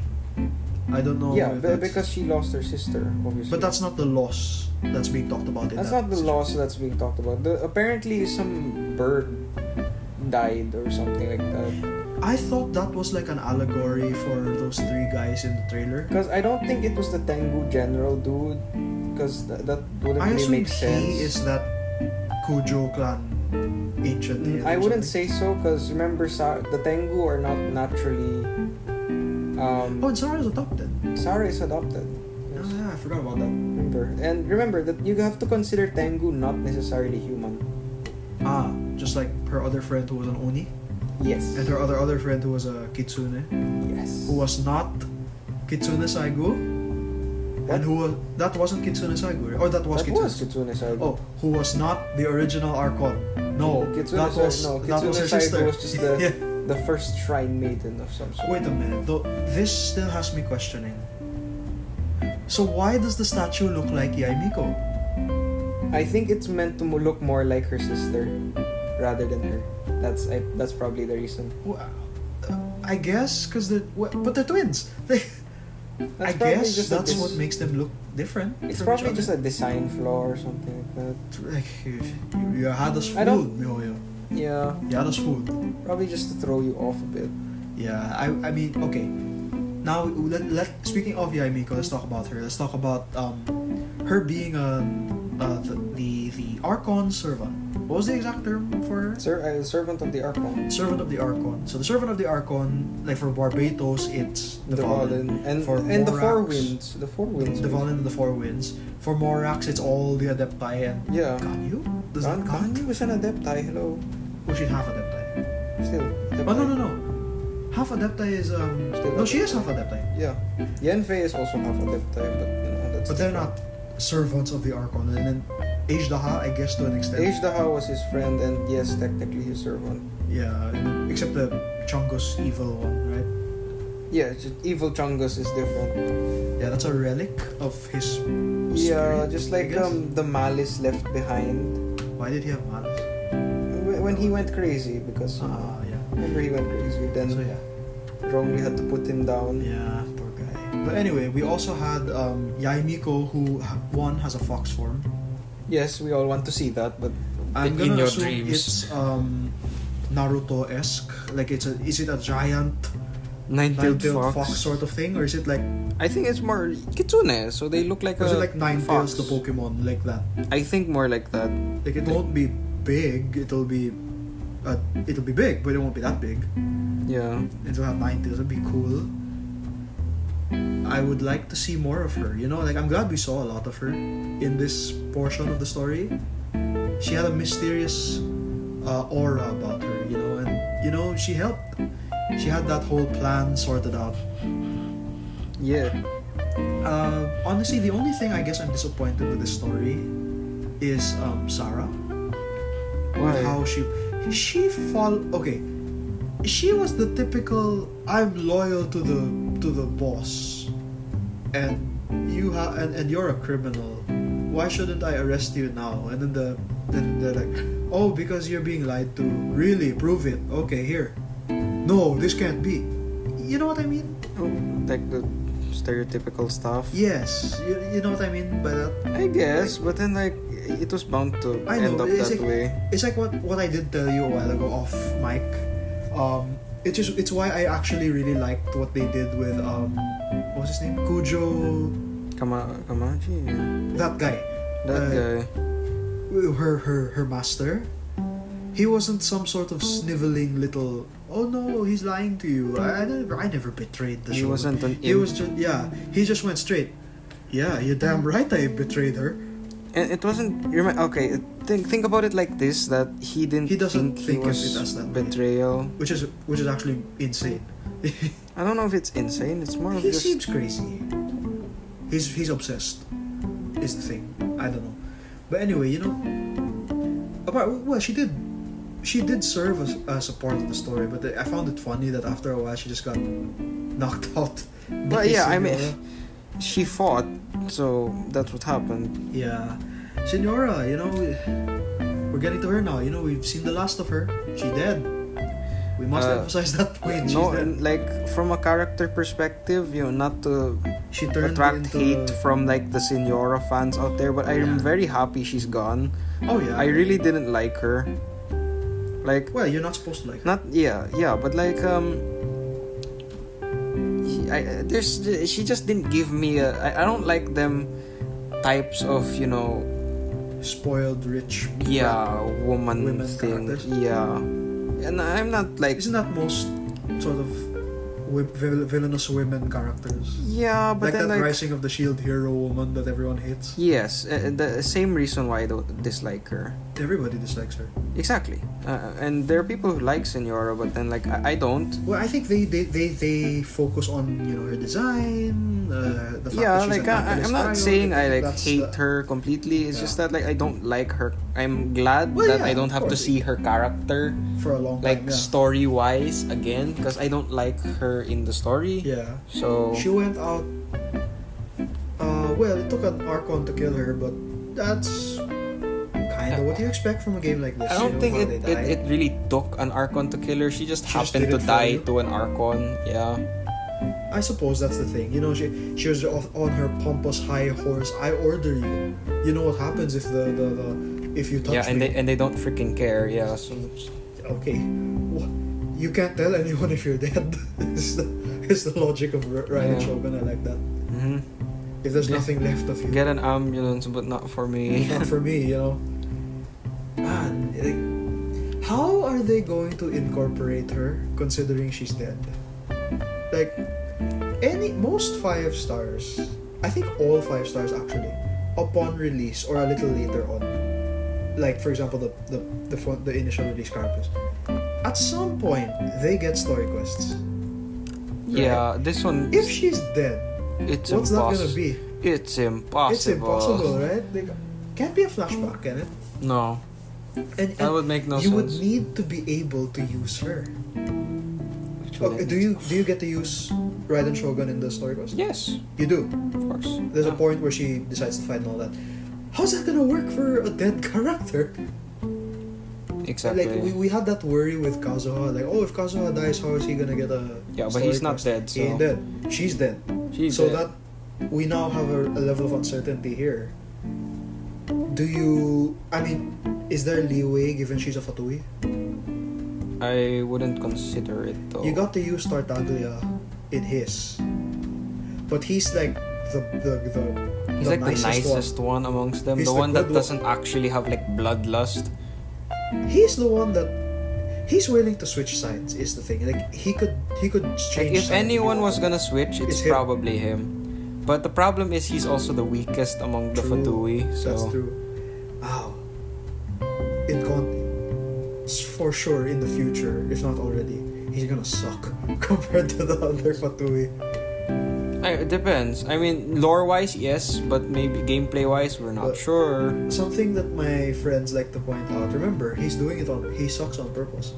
I don't know. Yeah, because she lost her sister, obviously. But that's not the loss that's being talked about. That's not the loss that's being talked about. Apparently, some bird died or something like that. I thought that was like an allegory for those 3 guys in the trailer. Because I don't think it was the Tengu general dude. Because that wouldn't really make sense. He is that Kujo clan ancient. I wouldn't say so because remember, the Tengu are not naturally. And Sarah is adopted. Sarah is adopted. Yes. Oh yeah, I forgot about that. Remember that you have to consider Tengu not necessarily human. Just like her other friend who was an Oni. Yes. And her other friend who was a Kitsune. Yes. Who was not Kitsune Saigo. What? And that wasn't Kitsune Saigo, or that was Kitsune Saigo. Oh, who was not the original Archon. No, Kitsune that was her sister. Was just the first shrine maiden of some sort. Wait a minute, though, this still has me questioning. So why does the statue look like Yaimiko? I think it's meant to look more like her sister rather than her. That's probably the reason. Well, I guess because but they're twins. I guess that's what makes them look different. It's probably just a design flaw or something like that. Like you had us fooled, Mihoyo. Yeah. You had us fooled. Probably just to throw you off a bit. Yeah, I mean, okay. Now, speaking of Yaimiko, let's talk about her. Let's talk about her being the Archon servant. What was the exact term for her? Servant of the Archon. Servant of the Archon. So the servant of the Archon, like for Barbatos, it's the Valen. And Morax, the Four Winds. The Four Winds. The Valen and the Four Winds. For Morax, it's all the Adepti and Ganyu? Does that count? Ganyu is an Adepti, hello. Oh, she's half Adepti. Still. Adepti. Oh, no. Half Adepti is no, she is half Adepti. Yeah. Yenfei is also half Adepti, but that's. But they're not servants of the Archon. And then Agedha, I guess to an extent. Agedha was his friend, and yes, technically his servant. Yeah, except the Chungus evil one, right? Yeah, evil Chungus is different. Yeah, that's a relic of his spirit, yeah, just like the malice left behind. Why did he have malice? When he went crazy, because remember he went crazy, then Zhongli had to put him down. Yeah, poor guy. But anyway, we also had Yaimiko, who has a fox form. Yes, we all want to see that, but I'm in your dreams, it's Naruto-esque. Like is it a giant Nine-tailed fox sort of thing, or is it like? I think it's more kitsune, so they look like Or is a it like Ninetales, fox. the Pokemon, like that? I think more like that. Like it won't be big. It'll be big, but it won't be that big. Yeah. It'll have Ninetales. It'd be cool. I would like to see more of her. You know, like I'm glad we saw a lot of her in this portion of the story. She had a mysterious aura about her, you know, and you know she helped. She had that whole plan sorted out. Yeah. Honestly, the only thing I guess I'm disappointed with this story is Sarah. Why? With how she okay. She was the typical I'm loyal to the boss, and you're a criminal. Why shouldn't I arrest you now? And then they're like, oh, because you're being lied to. Really, prove it. Okay, here. No, this can't be. You know what I mean? Oh, like the stereotypical stuff. Yes, you know what I mean by that. I guess, but then like it was bound to I know, end up it's that like- way. It's like what I did tell you a while ago off mic. It's why I actually really liked what they did with what's his name? Kujo. Kamachi. Yeah. That guy. That guy. Her master. He wasn't some sort of sniveling little. Oh no, he's lying to you. I never betrayed the He show. wasn't an He imp. was just He just went straight. Yeah, you're damn right. I betrayed her. And it wasn't. Okay, think about it like this: that he didn't He doesn't think think he of was it as that way. betrayal. Which is actually insane. I don't know if it's insane. It's more of He just. seems crazy. He's obsessed. Is the thing. I don't know. But anyway, you know. She did serve as a part of the story, but I found it funny that after a while she just got knocked out. But yeah, I mean, she fought, so that's what happened. Yeah. Senora, you know, we're getting to her now. You know, we've seen the last of her. She's dead. We must emphasize that point. She's No, dead. and like from a character perspective, you know, not to She turned attract into hate from like the Senora fans out there, but I'm Yeah. very happy she's gone. Oh yeah. I really didn't like her. Like, Well, you're not supposed to like her. not yeah, but like she just didn't give me I don't like them types of, you know, Spoiled, rich. woman Women thing. characters. Yeah. And I'm not like Isn't that most sort of villainous women characters? yeah, but Like then that like Rising of the Shield hero woman that everyone hates. yes, the same reason why I don't dislike her. Everybody dislikes her. Exactly. And there are people who like Senora, but then like I don't. Well, I think they focus on, you know, her design, the fact Yeah, that she's like an Angeles I'm not Trial. saying I like That's hate the- her completely. It's Yeah. just that like I don't like her. I'm glad Well, that yeah, I don't of have to course. see her character for a long like time. Yeah. story wise again, because I don't like her in the story. Yeah. So She went out. Well, it took an Archon to kill her, but that's kind of what you expect from a game like this. I don't you know, think how they die. it really took an Archon to kill her. She just She just happened did to it for die you. to an Archon. Yeah. I suppose that's the thing. You know, she was on her pompous high horse. I order you. You know what happens if if you touch Yeah, and me? they don't freaking care. Yeah. So Okay. You can't tell anyone if you're dead. It's the logic of Raiden Yeah. Shogun. I like that. mhm. If there's Yeah. nothing left of you, Get an ambulance, but not for me. not for me, you know. Man, like, how are they going to incorporate her considering she's dead? Like, most 5 stars, I think all 5 stars actually, upon release or a little later on, like for example the initial release characters, at some point they get story quests. Yeah, this one. If she's dead, It's what's that impossible. gonna be? It's impossible. It's impossible, right? Like, can't be a flashback, can it? No, And that would make no you sense. would need to be able to use her. Which would Okay, make- do you get to use Raiden Shogun in the story quest? Yes, You do. of course. There's a Yeah. point where she decides to fight and all that. How's that gonna work for a dead character? Exactly. Like we had that worry with Kazuha. Like, oh, if Kazuha dies, how is he gonna get a? Yeah, but story he's not quest? dead, He ain't so- dead. She's dead. She's So dead. that we now have a level of uncertainty here. Do you? I mean, is there leeway given she's a Fatui? I wouldn't consider it though. You got to use Tartaglia in his. But he's like He's like the nicest one amongst them. He's The the one that good doesn't actually have like bloodlust. He's the one that he's willing to switch sides is the thing. Like he could change. If anyone was gonna switch, it's him. probably him. But the problem is he's also the weakest among the Fatui. So that's true. Wow. For sure in the future, if not already, he's gonna suck compared to the other Fatui. It depends. I mean, lore-wise, yes, but maybe gameplay-wise, we're not sure. Something that my friends like to point out. Remember, he sucks on purpose.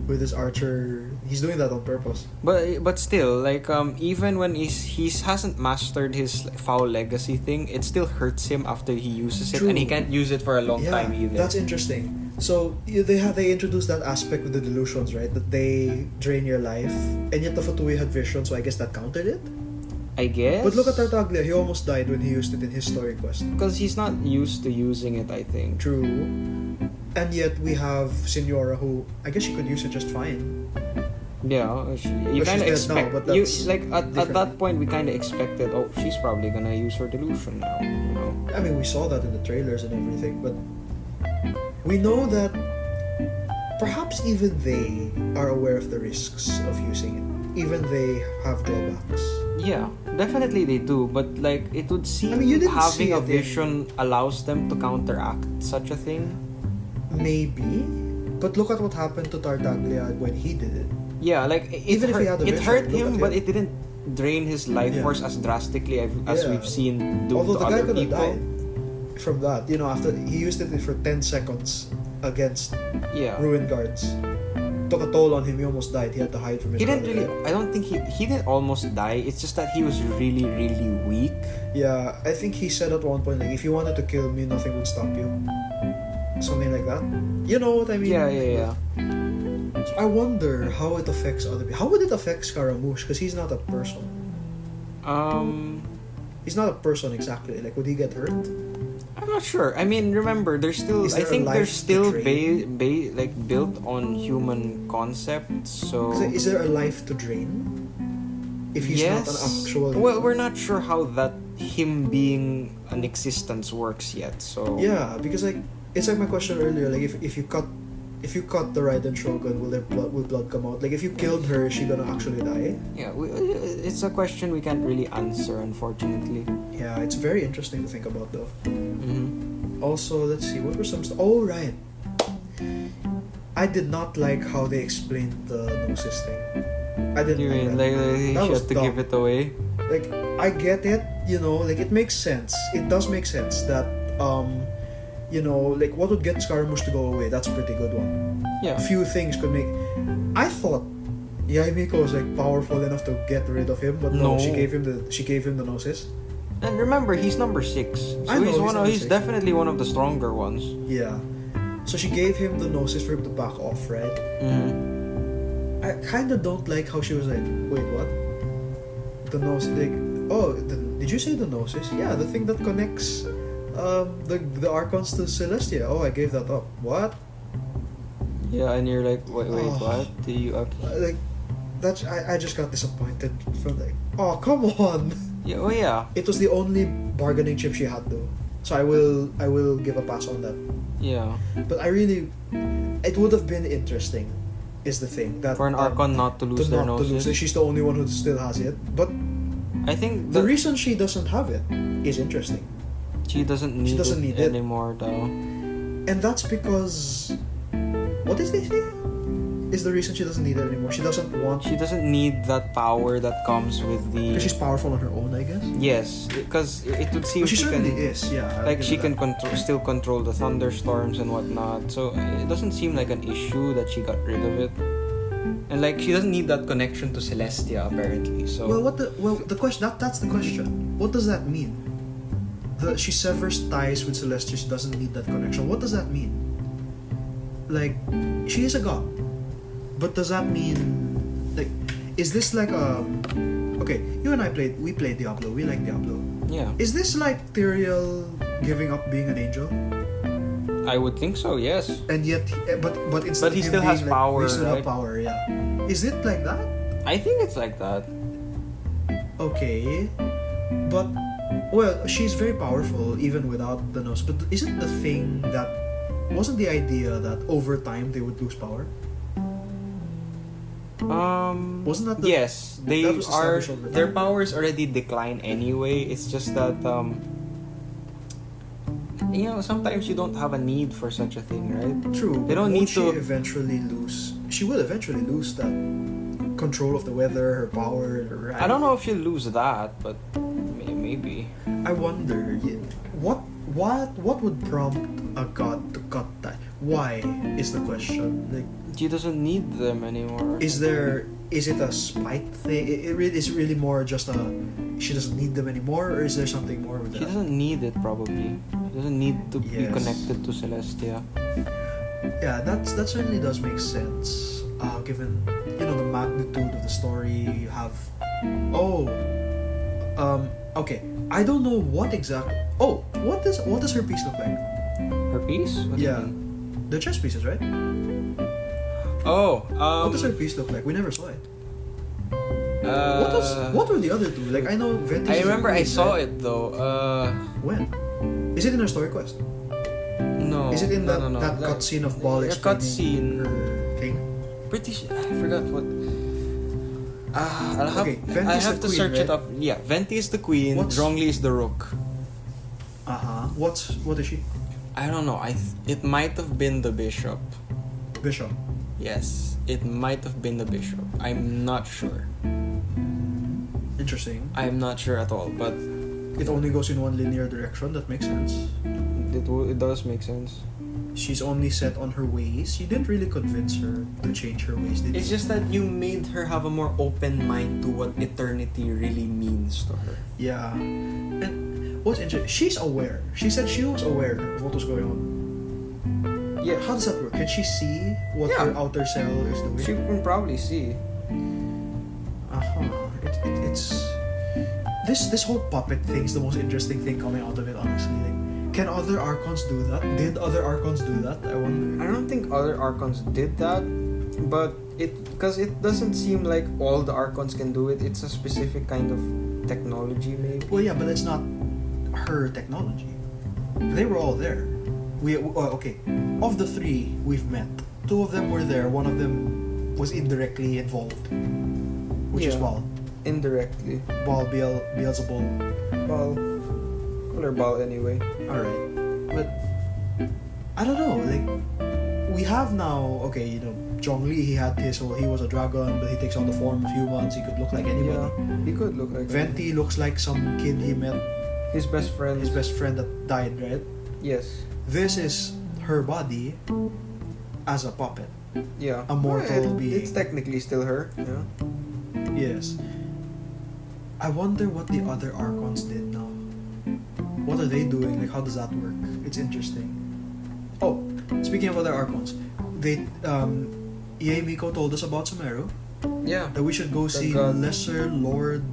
With his archer, he's doing that on purpose. But still, like even when he hasn't mastered his foul legacy thing, it still hurts him after he uses it, True. and he can't use it for a long time either. That's interesting. So they introduced that aspect with the delusions, right? That they drain your life, and yet the Fatui had vision, so I guess that countered it. I guess. But look at Tartaglia, he almost died when he used it in his story quest. Because he's not used to using it, I think. True. And yet we have Signora who, I guess she could use it just fine. Yeah, you But kind of she's dead expect. now, but You that's like at different. that point we kind of expected. Oh, she's probably gonna use her delusion now. You know. I mean, we saw that in the trailers and everything, but we know that perhaps even they are aware of the risks of using it. Even they have drawbacks. Yeah, definitely they do. But like, it would seem I mean, you didn't see having a it in- vision allows them to counteract such a thing. Maybe. But look at what happened to Tartaglia when he did it. Yeah, like Even if he had a it vision, hurt look him, at but him. it didn't drain his life Yeah. force as drastically as Yeah. we've seen do Although to the guy other could have people. died from that. You know, after he used it for 10 seconds against Yeah. ruin guards. Took a toll on him, he almost died. He had to hide from his He didn't brother. really. I don't think he didn't almost die. It's just that he was really, really weak. Yeah, I think he said at one point, like, if you wanted to kill me, nothing would stop you. Something like that. You know what I mean? Yeah. So I wonder how it affects other people. How would it affect Scaramouche? Because he's not a person. He's not a person exactly. Like, would he get hurt? I'm not sure. I mean, remember, there's still. Is I there a think they're life to still drain? like built on human concepts. So Is there a life to drain? If he's yes. not an actual. Well, we're not sure how that him being an existence works yet. So Yeah, because like it's like my question earlier. Like if you cut the Raiden Shogun, will blood come out? Like if you killed her, is she gonna actually die? Yeah, it's a question we can't really answer, unfortunately. Yeah, it's very interesting to think about though. Mm-hmm. Also, let's see, what were some oh right. I did not like how they explained the Gnosis thing. I didn't You mean like that. like he That was had to dumb. give it away? Like I get it, you know, like it makes sense. It does make sense that you know, like what would get Scaramouche to go away? That's a pretty good one. Yeah. A few things could make. I thought Yaimiko was like powerful enough to get rid of him, but no, No. she gave him the Gnosis. And remember, he's number 6. So I know, he's he's number 6. definitely one of the stronger ones. Yeah. So she gave him the Gnosis for him to back off, right? Mm-hmm. I kind of don't like how she was like, wait, what? The Gnosis, like, did you say the Gnosis? Yeah, the thing that connects the Archons to Celestia. Oh, I gave that up. What? Yeah, and you're like, wait, Oh. what? Do you Like, that's I just got disappointed from like, oh, come on. Yeah, oh yeah. It was the only bargaining chip she had though. So I will give a pass on that. Yeah. But it would have been interesting, is the thing. That For an Archon not to lose their not to noses. lose. She's the only one who still has it. But I think the reason she doesn't have it is interesting. she doesn't need need it it. anymore though. And that's because what is this thing? Is the reason she doesn't need it anymore. She doesn't want She doesn't need that power that comes with the. because she's powerful on her own, I guess. Yes, because it would seem But she she certainly can. is, yeah. I'll Like give she her can that. still control the thunderstorms and whatnot. So it doesn't seem like an issue that she got rid of it. And like she doesn't need that connection to Celestia apparently. So The question that's the question. What does that mean? She severs ties with Celestia. She doesn't need that connection. What does that mean? Like, she is a god, but does that mean like, is this like a okay? You and I played Diablo. We like Diablo. yeah, Is this like Tyrael giving up being an angel? I would think so. Yes. And yet, but instead But he of him still has being, like, power, he still right? have power. Yeah. Is it like that? I think it's like that. Okay, but well, she's very powerful even without the nose. But isn't the thing that wasn't the idea that over time they would lose power? Wasn't that the, yes, they that was are. established over Their time? powers already decline anyway. It's just that sometimes you don't have a need for such a thing, right? True. They don't but need won't to- She eventually lose. She will eventually lose that control of the weather, her power. Her I don't know if she'll lose that, but maybe. I wonder, what would prompt a god to cut that? Why is the question? Like, She doesn't need them anymore. is it a spite thing? Is it really more just a she doesn't need them anymore, or is there something more with She that? doesn't need it probably. She doesn't need to be Yes. connected to Celestia. Yeah, that certainly does make sense. Given the magnitude of the story you have. Okay. I don't know what exactly. Oh, what does her piece look like? Her piece? What do you Yeah. mean? The chess pieces, right? Oh, What does her piece look like? We never saw it. Uh, What were the other two? Like, I know Venti. I remember I saw it though. When? Is it in her story quest? No. Is it in no, that no. that Like, cutscene of Ball a explaining cutscene. her thing? Pretty sure. I forgot what. I'll have. Okay, Venti I is have the to queen, search it right? up. Yeah, Venti is the queen. What's- Zhongli is the rook. What is she? I don't know. It might have been the bishop. Bishop. Yes, it might have been the bishop. I'm not sure. Interesting. I'm not sure at all, but It only goes in one linear direction. That makes sense. it does make sense. She's only set on her ways. You didn't really convince her to change her ways, did It's you? just that you made her have a more open mind to what eternity really means to her. Yeah. And what's interesting, she's aware. She said she was aware of what was going on. Yeah, How does that work? Can she see what Yeah. her outer cell is doing? she can probably see. It's this whole puppet thing is the most interesting thing coming out of it, honestly. Like, can other Archons do that? Did other Archons do that? I wonder. I don't think other Archons did that, but because it doesn't seem like all the Archons can do it. It's a specific kind of technology, maybe. Well, yeah, but it's not her technology. They were all there. Okay. Of the three we've met, two of them were there. One of them was indirectly involved, which is Yeah. Bal. Indirectly. Beelzebul. Ball. Call her Ball anyway. All right, but I don't know. Like, we have now. Okay, Zhongli. He was a dragon, but he takes on the form of humans. He could look like anybody. Yeah, he could look like Venti looks like some kid he met, his best friend. his best friend that died, right? Yes. This is her body as a puppet. Yeah. A mortal being. It's technically still her. Yeah. Yes. I wonder what the other Archons did now. What are they doing? Like, how does that work? It's interesting. Oh, speaking of other Archons, Ie Miko told us about Sumeru, Yeah. that we should go see god. Lesser Lord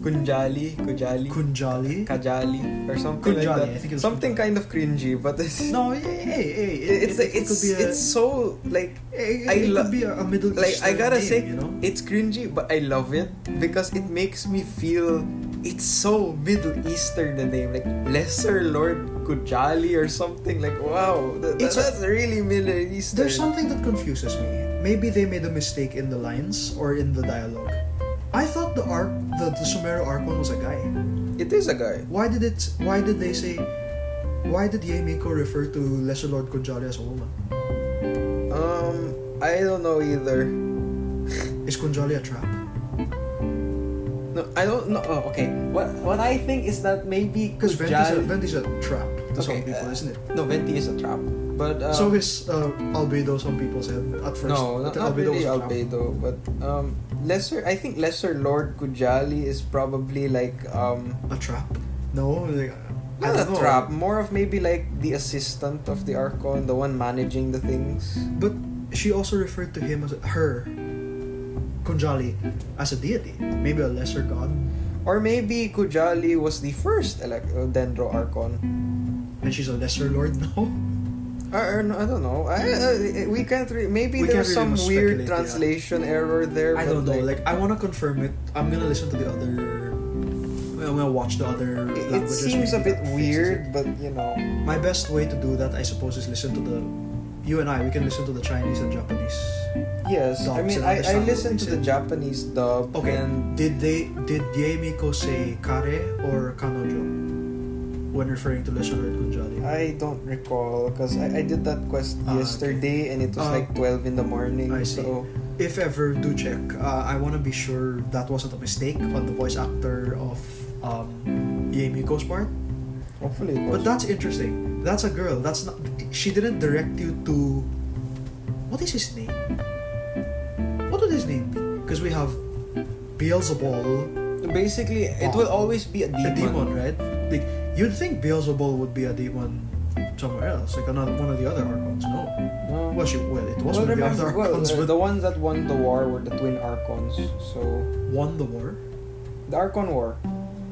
Kajali, Kunjali. or something like Kunjali, that. I think it's Something Kunjali. kind of cringy, but it's No, hey, it's so like it could be a Middle like I Eastern gotta name, say you know? it's cringy, but I love it because it makes me feel it's so Middle Eastern, the name, like Lesser Lord Kujali or something. Like, wow, that's really Middle Eastern. There's something that confuses me. Maybe they made a mistake in the lines or in the dialogue. I thought the Sumeru Archon was a guy. It is a guy. Why did Ie Miko refer to Lesser Lord Kunjali as a woman? I don't know either. Is Kunjali a trap? No, I don't know. Oh, okay. What I think is that maybe Because Venti's a trap to some Okay, people, isn't it? No, Venti is a trap. But So is Albedo, some people said at first. no, that not Albedo really was a trap. Albedo, but I think Lesser Lord Kujali is probably like A trap? No, like, I not don't a know. trap, more of maybe like the assistant of the Archon, the one managing the things. But she also referred to him as her, Kunjali, as a deity, maybe a lesser god, Or maybe Kujali was the first Dendro Archon. and she's a lesser lord now. I don't know. We can't. Maybe We there's can't really some much weird speculate, translation error there. I but don't know. Like, I want to confirm it. I'm gonna listen to the other. I'm gonna watch the other it languages. seems a maybe bit that fixes weird, it. but you know. My best way to do that, I suppose, is listen to the. You and I, we can listen to the Chinese and Japanese. Yes, I Dubs mean, and I understand what listened they to the said. Japanese dub. Okay. And Did Yaemiko say kare or kanojo when referring to Listener Gunjali? I don't recall because I did that quest Okay. yesterday and it was like 12 in the morning. I see. So If ever, do check. I want to be sure that wasn't a mistake on the voice actor of Yaemiko's part. hopefully it was. But that's interesting. That's a girl. That's not. She didn't direct you to. What is his name? What would his name be? Because we have Beelzebul, Basically, it will always be a demon. a demon, right? Like, you'd think Beelzebul would be a demon somewhere else, like another one of the other Archons. No. No. Well, it was Well, one of the remember, other Archons, but the ones that won the war were the twin Archons. So won the war. the Archon War.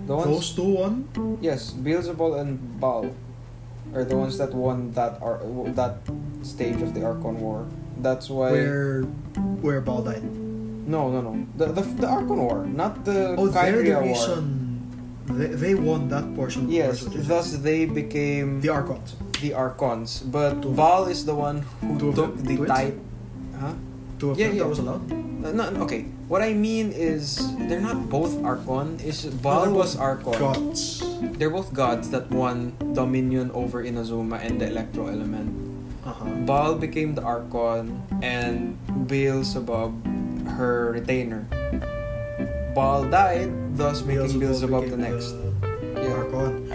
The ones, Those two won. yes, Beelzebul and Baal are the ones that won that stage of the Archon War. That's why. Where Baal died. No. The Archon War, not the Oh, they're the Kyria War. reason. They won that portion of the Yes, war, so thus they became the Archons. the Archons. But Two of Baal is the one who Two of took them? the Twins? type. Huh? Two of Yeah, them yeah. that was allowed. No, okay. What I mean is they're not both Archon. Baal they're was both Archon. Gods. They're both gods that won dominion over Inazuma and the Electro Element. Baal became the Archon and Beelzebub her retainer. Baal died, thus making Beelzebub the became next. The Archon.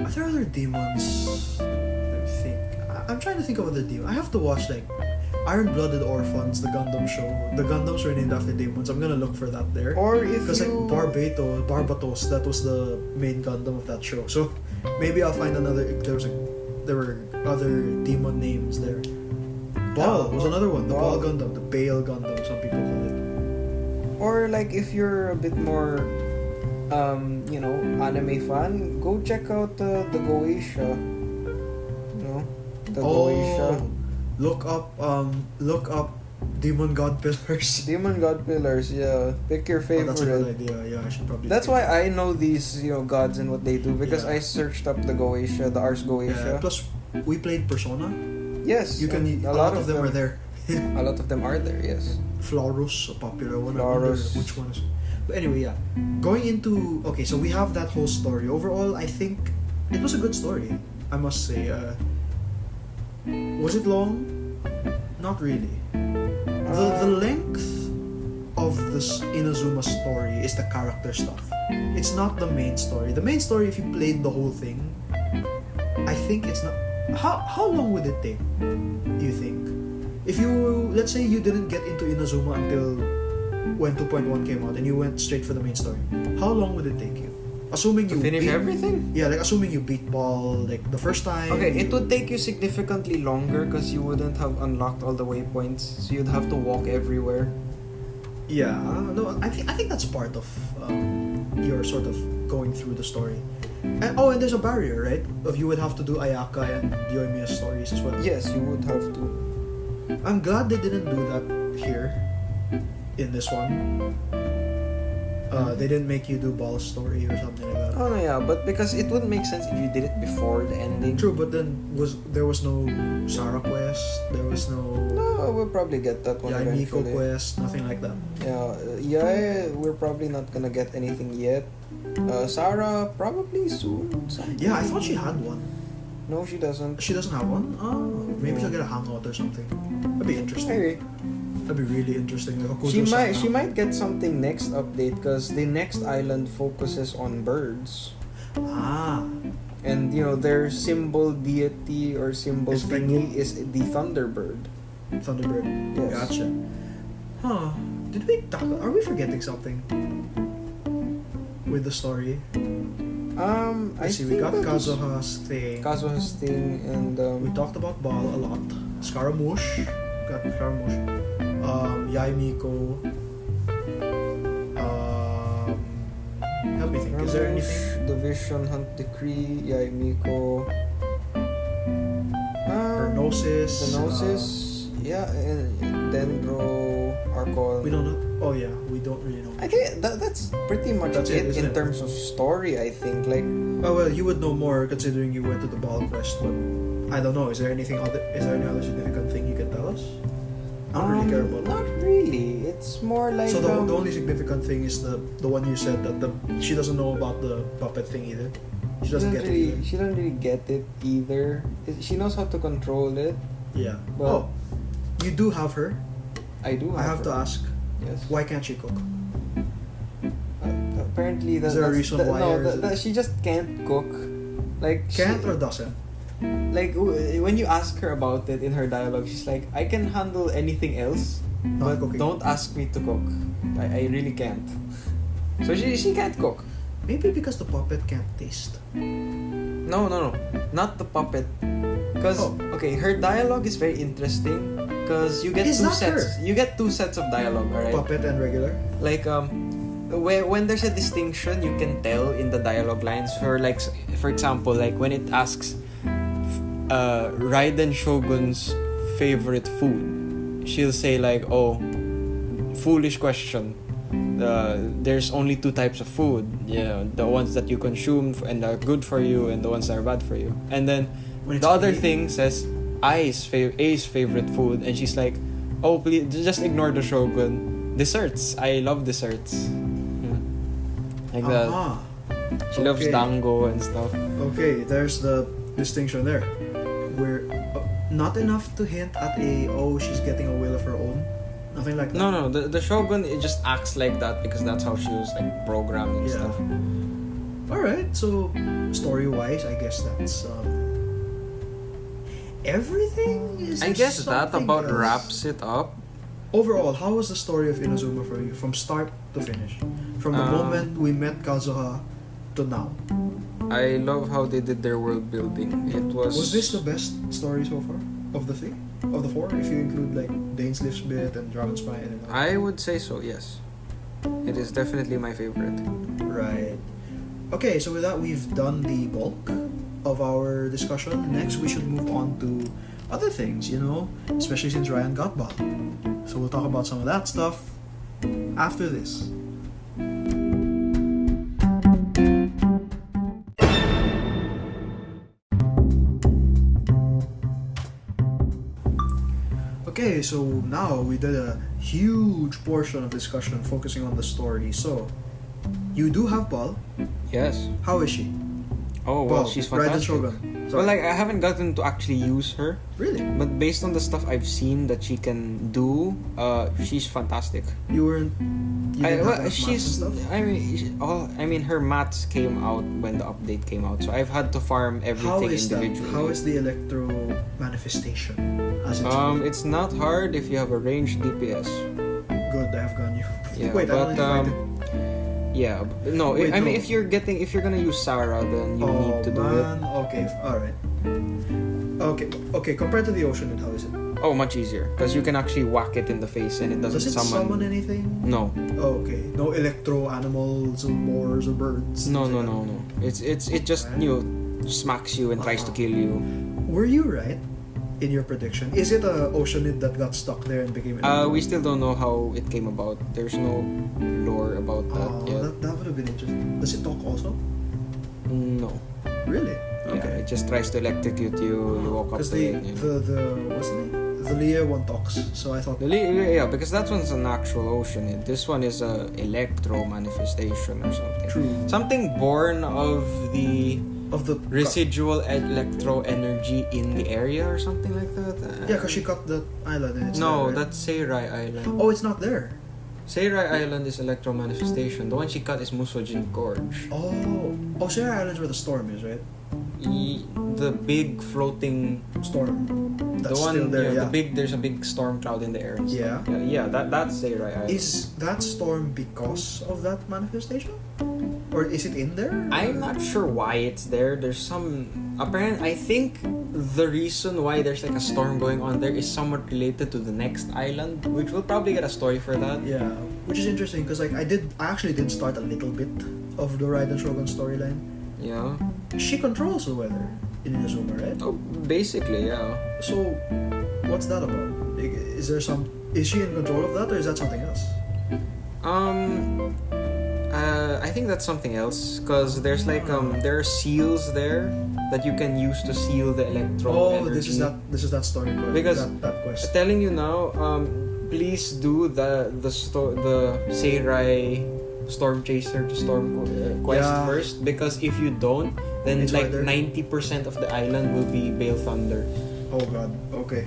Are there other demons? Let me think. I'm trying to think of other demons. I have to watch like Iron-Blooded Orphans, the Gundam show. The Gundams were named after demons. I'm gonna look for that there. Or if Because like you Barbatos, that was the main Gundam of that show. So maybe I'll find another. There were other demon names there. Baal was another one. The Baal Gundam, the Baal Gundam, some people call it. Or like if you're a bit more anime fan, go check out the Goetia. The Goetia. Look up Demon God Pillars. Demon God Pillars, yeah. Pick your favorite. That's a good idea. Yeah, I should probably. That's why I know these, gods and what they do because Yeah. I searched up the Goetia, the Ars Goetia. Yeah, plus, we played Persona. Yes, You can. and A lot of them are there. A lot of them are there, yes. Florus, a popular one. I wonder Florus. which one is. But anyway, yeah. Going into so we have that whole story. Overall, I think it was a good story. I must say. Was it long? Not really. The length of this Inazuma story is the character stuff. It's not the main story. The main story, if you played the whole thing, I think it's not. How long would it take? Do you think? If you, let's say you didn't get into Inazuma until when 2.1 came out and you went straight for the main story, how long would it take you? Assuming To you finish beat, everything? Yeah, like assuming you beat Ball like the first time. Okay, it would take you significantly longer because you wouldn't have unlocked all the waypoints, so you'd have to walk everywhere. Yeah, no, I think that's part of your sort of going through the story. And there's a barrier, right? Of you would have to do Ayaka and Yoimiya's stories as well. Yes, you would have to. I'm glad they didn't do that here in this one. They didn't make you do Ball's story or something like that. Oh no, yeah, but because it wouldn't make sense if you did it before the ending. True, but then there was no Sarah quest, there was no No, we'll probably get that one Yaimiko eventually. quest, nothing like that. Yeah, we're probably not gonna get anything yet. Sarah probably soon. Sometime. Yeah, I thought she had one. No, she doesn't. She doesn't have one? Oh, maybe she'll get a hangout or something. That'd be interesting. Maybe. That'd be really interesting. Like She might get something next update because the next island focuses on birds. Ah. And their symbol deity or symbol Is thingy is the Thunderbird. Thunderbird. Yes. Gotcha. Huh. Did we talk? Are we forgetting something? With the story? I See, think we got that was Kazuha's thing. Kazuha's thing and We talked about Ball a lot. Scaramouche. Got Scaramouche. Yaimiko. Help me think. Is there anything? The Vision Hunt Decree, Yaimiko. Gnosis. Yeah, Dendro, Archon. We don't know. Oh yeah, we don't really know. I think that's pretty much That's it isn't in it? terms of story. I think like Oh well, you would know more considering you went to the ball quest, but I don't know. Is there any other significant thing you can tell us? I don't really care about not that. really. It's more like So the only significant thing is the one you said that she doesn't know about the puppet thing either. She doesn't get it either. She doesn't really get it either. She knows how to control it. Yeah. But you do have her. I do. I have to ask. Yes. Why can't she cook? Apparently, Is there a reason why? Or is it- she just can't cook. Like Can't or doesn't? like when you ask her about it in her dialogue, she's like, "I can handle anything else, Not but cooking. don't ask me to cook. I really can't." So she can't cook. Maybe because the puppet can't taste. No, not the puppet. Because Oh. okay, her dialogue is very interesting. Because you get Is two that sets. her? You get two sets of dialogue, alright? Puppet and regular. Like when there's a distinction, you can tell in the dialogue lines. For example, like when it asks Raiden Shogun's favorite food, she'll say like, "Oh, foolish question. There's only two types of food. Yeah, the ones that you consume and are good for you, and the ones that are bad for you." And then When it's the other meat. thing says A's favorite food, and she's like, "Oh, please just ignore the Shogun. Desserts. I love desserts." Yeah. Like that. Ah. She loves Okay. dango and stuff. Okay, there's the distinction there. We're not enough to hint at she's getting a will of her own. Nothing like that. No, the Shogun, it just acts like that because that's how she was like programmed and Yeah. stuff. Alright, so story wise, I guess that's everything. Is I there guess that something about else? wraps it up. Overall, how was the story of Inazuma for you from start to finish? From the moment we met Kazuha to now. I love how they did their world building. It was. Was this the best story so far of the three? Of the four, if you include like Dainsleif's bit and Dragon Spine and all. I would say so. Yes, it is definitely my favorite. Right. Okay, so with that, we've done the bulk of our discussion. Next, we should move on to other things, especially since Ryan got Ball. So we'll talk about some of that stuff after this. Okay, so now we did a huge portion of discussion focusing on the story. So, you do have Ball. Yes. How is she? Oh well, Ball, she's Raiden fantastic. Shogun. Well, like I haven't gotten to actually use her, Really? but based on the stuff I've seen that she can do, she's fantastic. You weren't. You didn't have enough maths She's. and stuff? I mean, her mats came out when the update came out, so I've had to farm How everything is that? individually. How is the electro manifestation? As it's It's not hard if you have a ranged DPS. good. I've gone you. Yeah, Wait, I don't but need to fight it. yeah, no. Wait, I mean, no. if you're gonna use Sarah, then you need to do it. Okay, alright. Okay, compared to the Ocean, how is it? Oh, much easier because you can actually whack it in the face and it doesn't Does it summon anything? No, Oh, okay. No electro animals or boars or birds? no. things like that. It just smacks you and tries to kill you. Were you right in your prediction? Is it a Oceanid that got stuck there and became an We still don't know how it came about. There's no lore about that yet. that would have been interesting. Does it talk also? No. Really? Yeah, Okay. it just tries to electrocute you. You walk up Because to it. the what's the name? The Leah one talks. So I thought. Yeah, because that one's an actual ocean. This one is a electro manifestation or something. True. Something born of the Of the residual electro energy in the area or something like that. Yeah, because she cut the island and it's No, there, right? that's Seirai Island. Oh, it's not there. Seirai Island is electro manifestation. The one she cut is Musojin Gorge. Oh, Sarah Island's where the storm is, right? The big floating, Storm. That's the one, still there. Yeah. there's a big storm cloud in the air. And Yeah. stuff. Yeah. That's Seirai Island. Is that storm because of that manifestation, or is it in there? I'm not sure why it's there. There's some I think the reason why there's like a storm going on there is somewhat related to the next island, which we'll probably get a story for that. Yeah, which is interesting because like I actually did start a little bit of the Raiden Shogun storyline. Yeah. She controls the weather. in Inazuma, right? Oh, basically, yeah. So, what's that about? Is she in control of that, or is that something else? I think that's something else, because there's like there are seals there that you can use to seal the electro energy. This is that story quest. Because that quest. telling you now, please do the Seirai Storm Chaser to Storm quest first, because if you don't, then It's like harder. 90% of the island will be Bale Thunder. Oh god. Okay.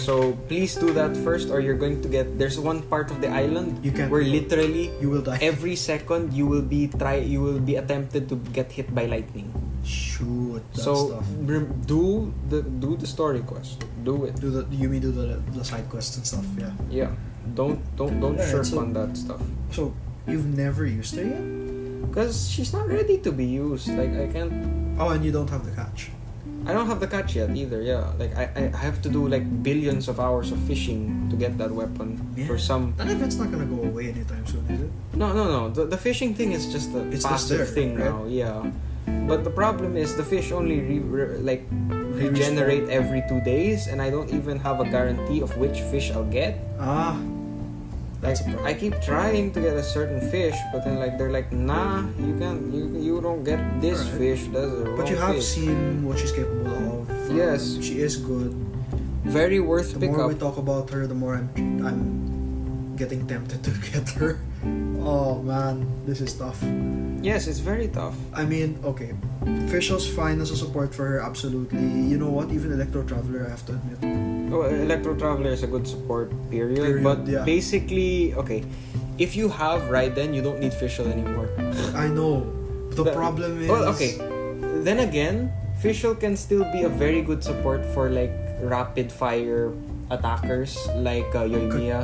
So please do that first, or you're going to get. There's one part of the island where literally you will die. every second you will be attempted to get hit by lightning. Shoot. That So stuff. do the story quest. Do it. Do the side quests and stuff. Yeah. Yeah. Don't Alright, shirk so- on that stuff. So you've never used her yet? Because she's not ready to be used. Like I can't. Oh, and you don't have the catch. I don't have the catch yet either. Yeah. Like I have to do like billions of hours of fishing to get that weapon for some. That event's not gonna go away anytime soon, is it? No. The fishing thing is just a It's just passive there, thing right? now. Yeah. But the problem is the fish only regenerate every 2 days, and I don't even have a guarantee of which fish I'll get. Ah. Like That's a problem. I keep trying to get a certain fish, but then like they're like, nah, you can't. You don't get this Alright. fish. That's the wrong But you have fish. seen what she's capable of. Yes. She is good. Very worth The more pickup. we talk about her, the more I'm getting tempted to get her. Oh man, this is tough. Yes, it's very tough. I mean, okay, Fischl's fine as a support for her, absolutely. You know what? Even Electro Traveler, I have to admit. Oh, Electro Traveler is a good support, period. Period, But yeah. basically, okay, if you have Raiden, you don't need Fischl anymore. I know. The problem is. Well, okay. Then again, Fischl can still be a very good support for like rapid fire attackers like Yoimiya.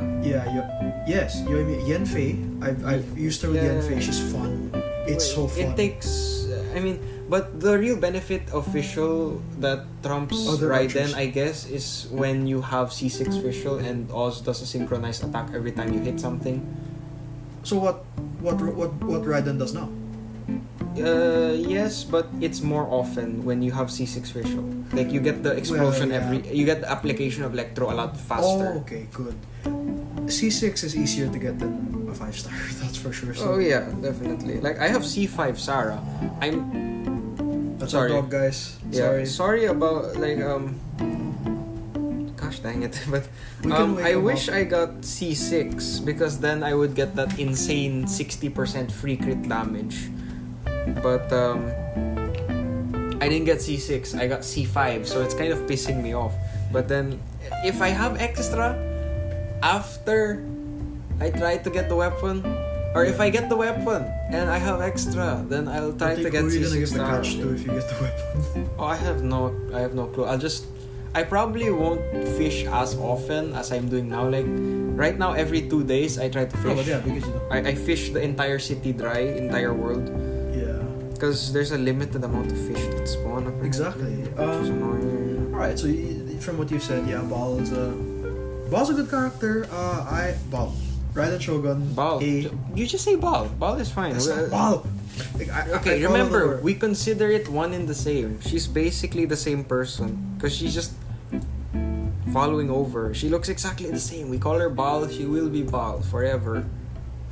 Yes, Yenfei. I've used her with Yeah. Yenfei. She's fun. It's so fun. It takes. I mean, but the real benefit of Fischl that trumps Other Raiden, archers. I guess, is when you have C6 Fischl and Oz does a synchronized attack every time you hit something. So what Raiden does now? Yes, but it's more often when you have C6 Fischl. Like you get the explosion Well, yeah. you get the application of Electro a lot faster. Oh, okay, good. C6 is easier to get than a 5-star. That's for sure. So Oh yeah, definitely. Like I have C5 Sarah. that's sorry. our dog, guys. Yeah, sorry about like gosh dang it. But We can wake I him wish up. I got C6 because then I would get that insane 60% free crit damage. But I didn't get C6. I got C5, so it's kind of pissing me off. But then if I have extra after I try to get the weapon, or if I get the weapon and I have extra, then I'll try to get Who are you C6 gonna give the star. catch to if you get the weapon? Oh, I have no clue. I probably won't fish as often as I'm doing now. Like right now, every 2 days I try to fish. Oh, but yeah, because you know. I fish the entire city dry, entire world, Yeah. because there's a limited amount of fish that spawn. Apparently, Exactly. which is annoying. Alright, so from what you said, yeah, Baal's a good character. Baal. Raiden Shogun. Bal. A, You just say Bal. Bal is fine. that's not Baal. Like, Okay, I follow remember, the- we consider it one and the same. She's basically the same person. Because she's just following over. She looks exactly the same. We call her Bal, she will be Bal forever.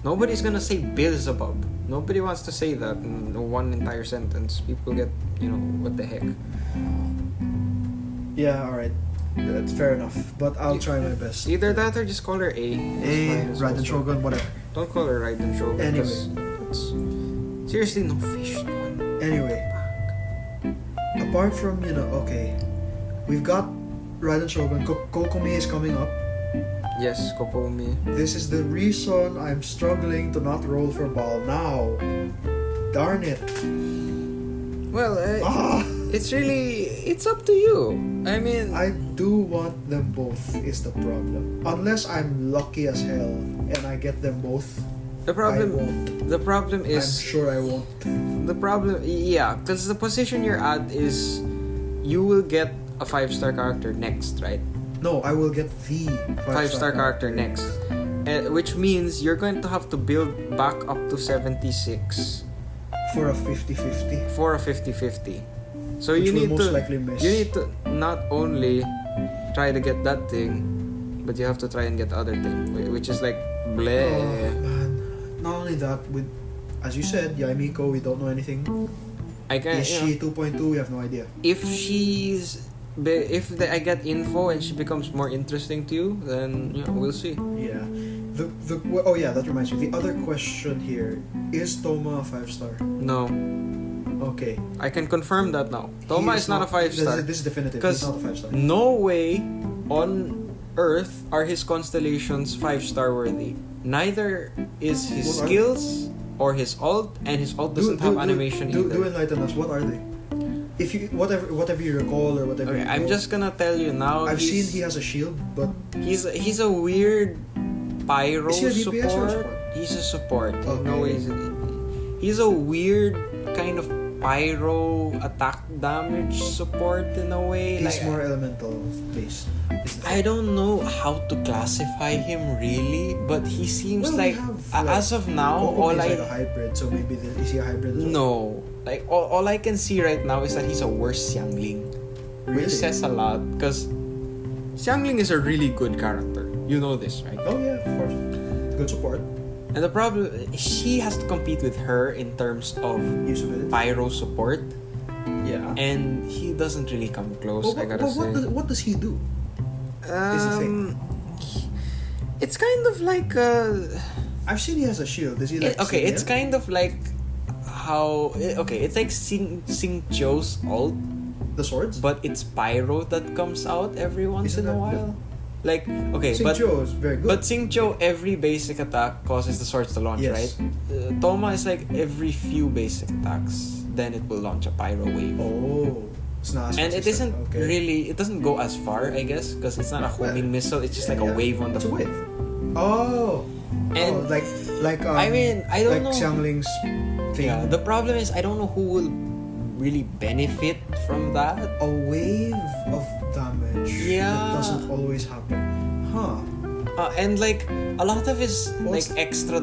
Nobody's gonna say Beelzebub. Nobody wants to say that in one entire sentence. People get, what the heck. Yeah, alright. That's fair enough. But I'll try my best. Either that or just call her A. It's fine, Raiden also. Shogun, whatever. Don't call her Raiden Shogun. Anyway. 'cause it's seriously no fish. Man. Anyway, apart from, okay, we've got Raiden Shogun. Kokomi is coming up. Yes, Kokomi. This is the reason I'm struggling to not roll for Baal now. Darn it. Well, Ah! it's up to you. I mean, I do want them both is the problem. Unless I'm lucky as hell and I get them both, the problem I'm is sure I won't. because the position you're at is you will get a 5-star character next, right? No, I will get the 5-star character next. Which means you're going to have to build back up to 76 for a 50-50. for a 50-50. So which you will need most to likely miss. you need to not only try to get that thing, but you have to try and get the other thing, which is like bleh. Oh man! Not only that, with as you said, Yaimiko, we don't know anything. I can. Is she 2.2? We have no idea. If I get info and she becomes more interesting to you, then we'll see. Yeah. That reminds me. The other question here is Toma a 5-star? No, Okay. I can confirm that now. Toma is not a 5-star. This is definitive. Because He's not a 5-star. no way on Earth are his constellations 5-star worthy. Neither is his What are skills or his ult, and his ult doesn't have animation either. Do enlighten us. What are they? If you whatever you recall or whatever. Okay, you I'm know. just gonna tell you now. I've seen he has a shield, but He's a weird pyro Is he a DPS or support. a support? He's a support. Okay. No, he's a weird kind of pyro attack damage support in a way. he's Like, more elemental based. I don't know how to classify him really, but he seems Well, we like have, as of now, all is I like a hybrid, so maybe is he a hybrid as well? no, like all I can see right now is that he's a worse Xiangling, Really? which says a lot because Xiangling is a really good character. You know this, right? Oh yeah, of course. Good support. And the problem, she has to compete with her in terms of Usability. pyro support, Yeah. and he doesn't really come close. I gotta say. What does he do? Is the thing. It's kind of like I've seen he has a shield. Is he like okay, it's Xenia? kind of like how it's like Sing Cho's ult, The swords? but it's pyro that comes out every once Isn't in a that while. Like okay, Sing but Cho is very good. but Sing Cho, every basic attack causes the swords to launch, Yes. right? Toma is like every few basic attacks, then it will launch a pyro wave. Oh, it's not as And it consistent. isn't Okay. really, it doesn't go as far, I guess, because it's not a homing missile. It's just like a Yeah. wave on the. It's a wave. Oh. And like I mean, I don't like know. Xiangling's thing. Yeah, the problem is I don't know who will really benefit from that. A wave of damage. Yeah. That doesn't always happen. Huh. And like a lot of his What's- like extra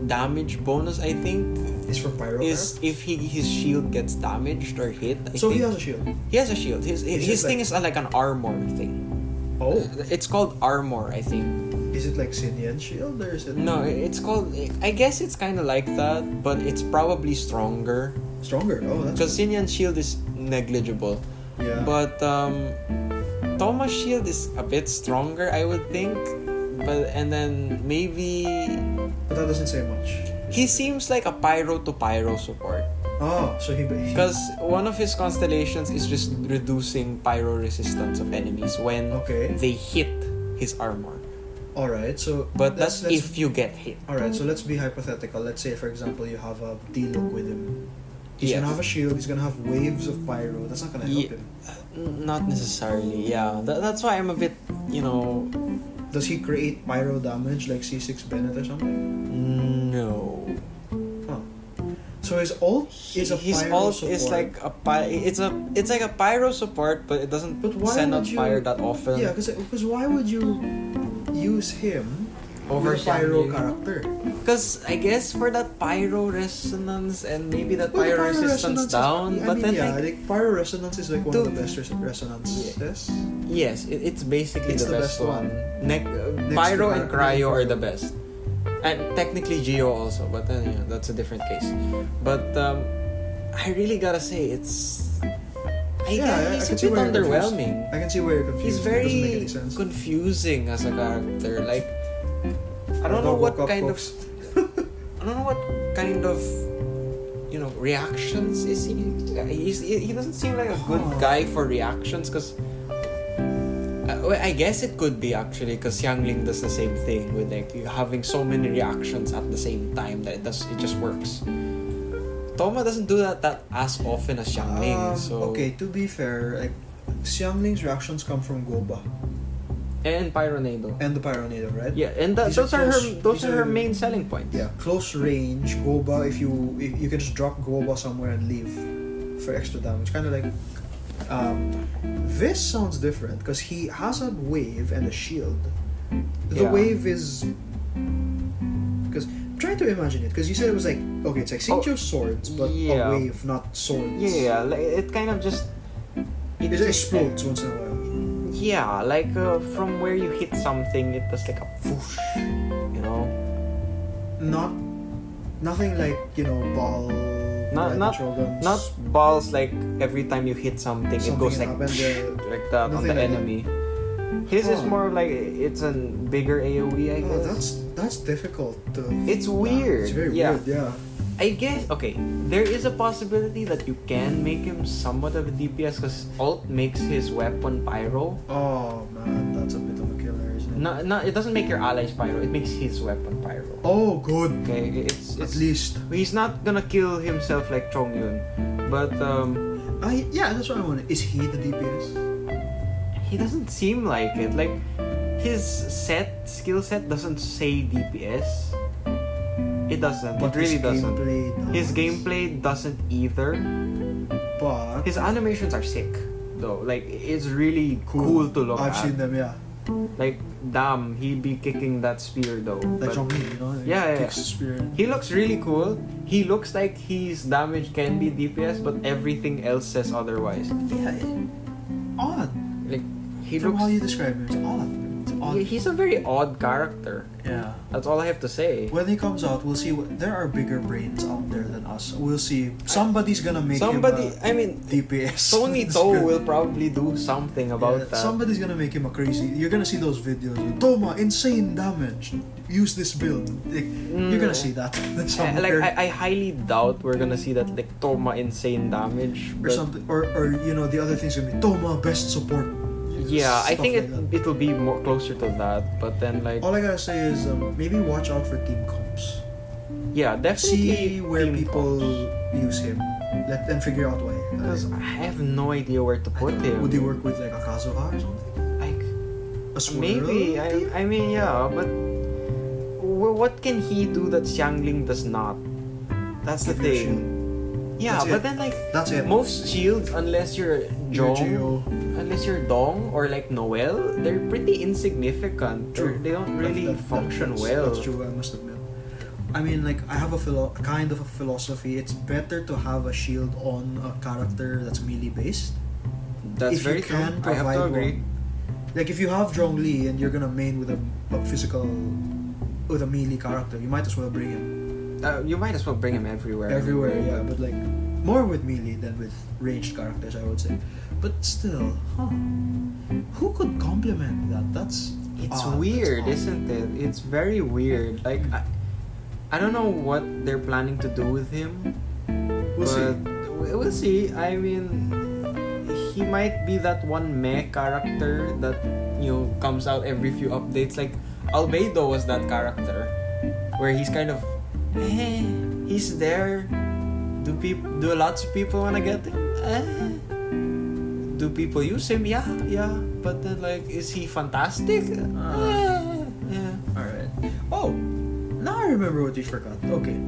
damage bonus, I think, It's for pyro. is if his shield gets damaged or hit. So think. he has a shield. He has a shield. His it thing like- is like an armor thing. Oh. It's called armor, I think. Is it like Sinian shield or is it No, it's called. I guess it's kind of like that, but it's probably stronger. stronger? Oh, that's Because Xinyan's shield is negligible. yeah. But Thomas' shield is a bit stronger, I would think. And then maybe But that doesn't say much. he seems like a pyro to pyro support. Oh, so he Because one of his constellations is just reducing pyro resistance of enemies when okay. they hit his armor. All right. So But let's- that's if you get hit. All right. So let's be hypothetical. Let's say, for example, you have a D-look with him. He's Yes. gonna have a shield. He's gonna have waves of pyro. That's not gonna help Ye- him. Not necessarily, yeah. That's why I'm a bit, Does he create pyro damage like C6 Bennett or something? no. Huh. So his ult is a His pyro ult support. is like it's like a pyro support, but it doesn't But why send would out you- fire that often. Yeah, because why would you use him Over over a pyro Xiangling. character? Because I guess for that pyro resonance and maybe that Well, the pyro resistance resonance down, is, I but mean, then yeah, like, like pyro resonance is like one of Dude. the best resonances. yes, it's basically It's the best one. Next Pyro to and Pyro. Cryo are the best. And technically Geo also, but then that's a different case. But I really gotta say it's. I guess can he's see a bit where you're underwhelming. confused. I can see where you're confused. He's It doesn't make very any sense. confusing as a character. Like I don't know what kind of I don't know what kind of reactions is he. He doesn't seem like a good guy for reactions because. I guess it could be actually because Xiangling does the same thing with like having so many reactions at the same time that it just works. Toma doesn't do that as often as Xiangling. So Okay, to be fair, like Xiangling's reactions come from Goba and Pyronado. and the Pyronado, right? Yeah, and These are those close- are her these are- main selling points. Yeah, close range Goba. If you can just drop Goba somewhere and leave for extra damage, kind of like. This sounds different because he has a wave and a shield. The Yeah. wave is because I'm trying to imagine it because you said it was like okay, it's like Xingqiu's swords, but yeah. a wave, not swords. Yeah, like, it kind of just It explodes once in a while. Yeah, like from where you hit something, it does like a whoosh, you know. Nothing like ball. Not balls like every time you hit something it goes like like that on the enemy. His is more like it's a bigger AoE, I guess. That's difficult to. It's weird. It's very weird, yeah. I guess okay. There is a possibility that you can make him somewhat of a DPS because ult makes his weapon pyro. Oh man, that's a bit of a killer, isn't it? No, it doesn't make your allies pyro. It makes his weapon pyro. Oh, good. Okay, it's at least he's not gonna kill himself like Chongyun, but yeah, that's what I wanted. Is he the DPS? he doesn't seem like it. Like his skill set doesn't say DPS. It doesn't. But it really doesn't. Does. His gameplay doesn't either. But his animations are sick, though. Like it's really cool to look at. I've seen them, yeah. Like damn, he be kicking that spear though. Like Zhongli, Yeah. Kicks the spear. He looks really cool. He looks like his damage can be DPS, but everything else says otherwise. Yeah, odd. Like he From looks. how you describe him, it's odd. He's a very odd character. Yeah. That's all I have to say. When he comes out, we'll see. There are bigger brains out there than us. We'll see. Somebody's gonna make him I mean, DPS. Tony To will probably do something about that. Somebody's gonna make him a crazy. You're gonna see those videos. Toma, insane damage. Use this build. Like, you're gonna see that. I highly doubt we're gonna see that like Toma insane damage or something. Or the other thing's gonna be Toma best support. Yeah, I think like it'll be more closer to that. But then like all I gotta say is maybe watch out for team comps. Yeah, definitely see where people comps. use him. Then figure out why. Because I have no idea where to put him. Would he work with like a Kazuha or something? Like a swirl? maybe. I mean yeah, but what can he do that Xiangling does not? That's the thing. Yeah, that's but it. then like that's it. Most shields, unless you're Dong or like Noel, they're pretty insignificant. True. They don't really function well. That's true, I must admit. I mean, like, I have a kind of a philosophy. It's better to have a shield on a character that's melee based. That's if very you can true. I have to agree. One. Like, if you have Zhongli and you're gonna main with a melee character, you might as well bring him. You might as well bring him everywhere. Everywhere, yeah, but like more with melee than with ranged characters, I would say. But still, who could complement that? It's weird, isn't it? It's very weird. Like I don't know what they're planning to do with him. We'll see. I mean, he might be that one meh character that comes out every few updates. Like Albedo was that character where he's kind of he's there. Do lots of people wanna get him? Do people use him? Yeah. But then like, is he fantastic? Yeah. Alright. Oh, now I remember what we forgot. Okay.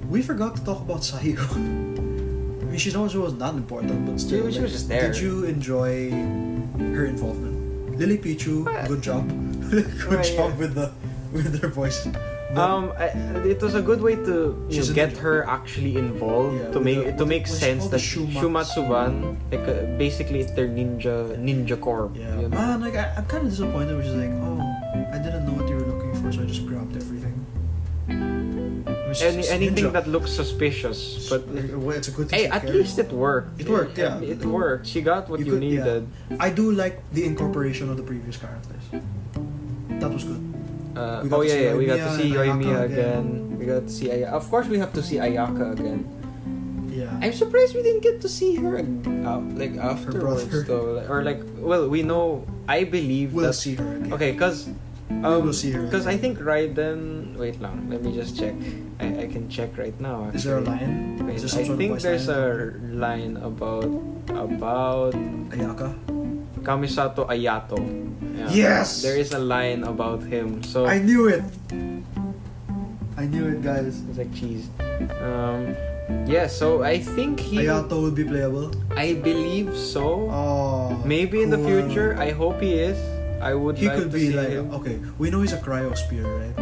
We forgot to talk about Sayo. I mean, she was not important, but still. She was just there. Did you enjoy her involvement? Lily Pichu, good job. Good job with her voice. It was a good way to get her actually involved to make sense that Shumatsuban basically it's their ninja corps. Yeah, man, like I'm kind of disappointed, which is like, I didn't know what you were looking for, so I just grabbed everything. Anything that looks suspicious, but it's a good thing. Hey, at least it worked. It worked, yeah. It worked. She got what you needed. Yeah. I do like the incorporation of the previous characters. That was good. We got to see Yoimiya again. We got to see Ayaka. Of course, we have to see Ayaka again. Yeah. I'm surprised we didn't get to see her afterwards though. We know. I believe we'll see her again. Okay, because we'll see her. Because I think Raiden. Wait lang. Let me just check. I can check right now. Actually. Is there a line? Wait, I think there's a line about Ayaka. Kamisato Ayato. Yeah. Yes! There is a line about him. So I knew it, guys. It's like cheese. So I think Ayato will be playable. I believe so. Oh, maybe in the future. I hope he is. I would. He like could to be see like him. Okay. We know he's a cryosphere, right?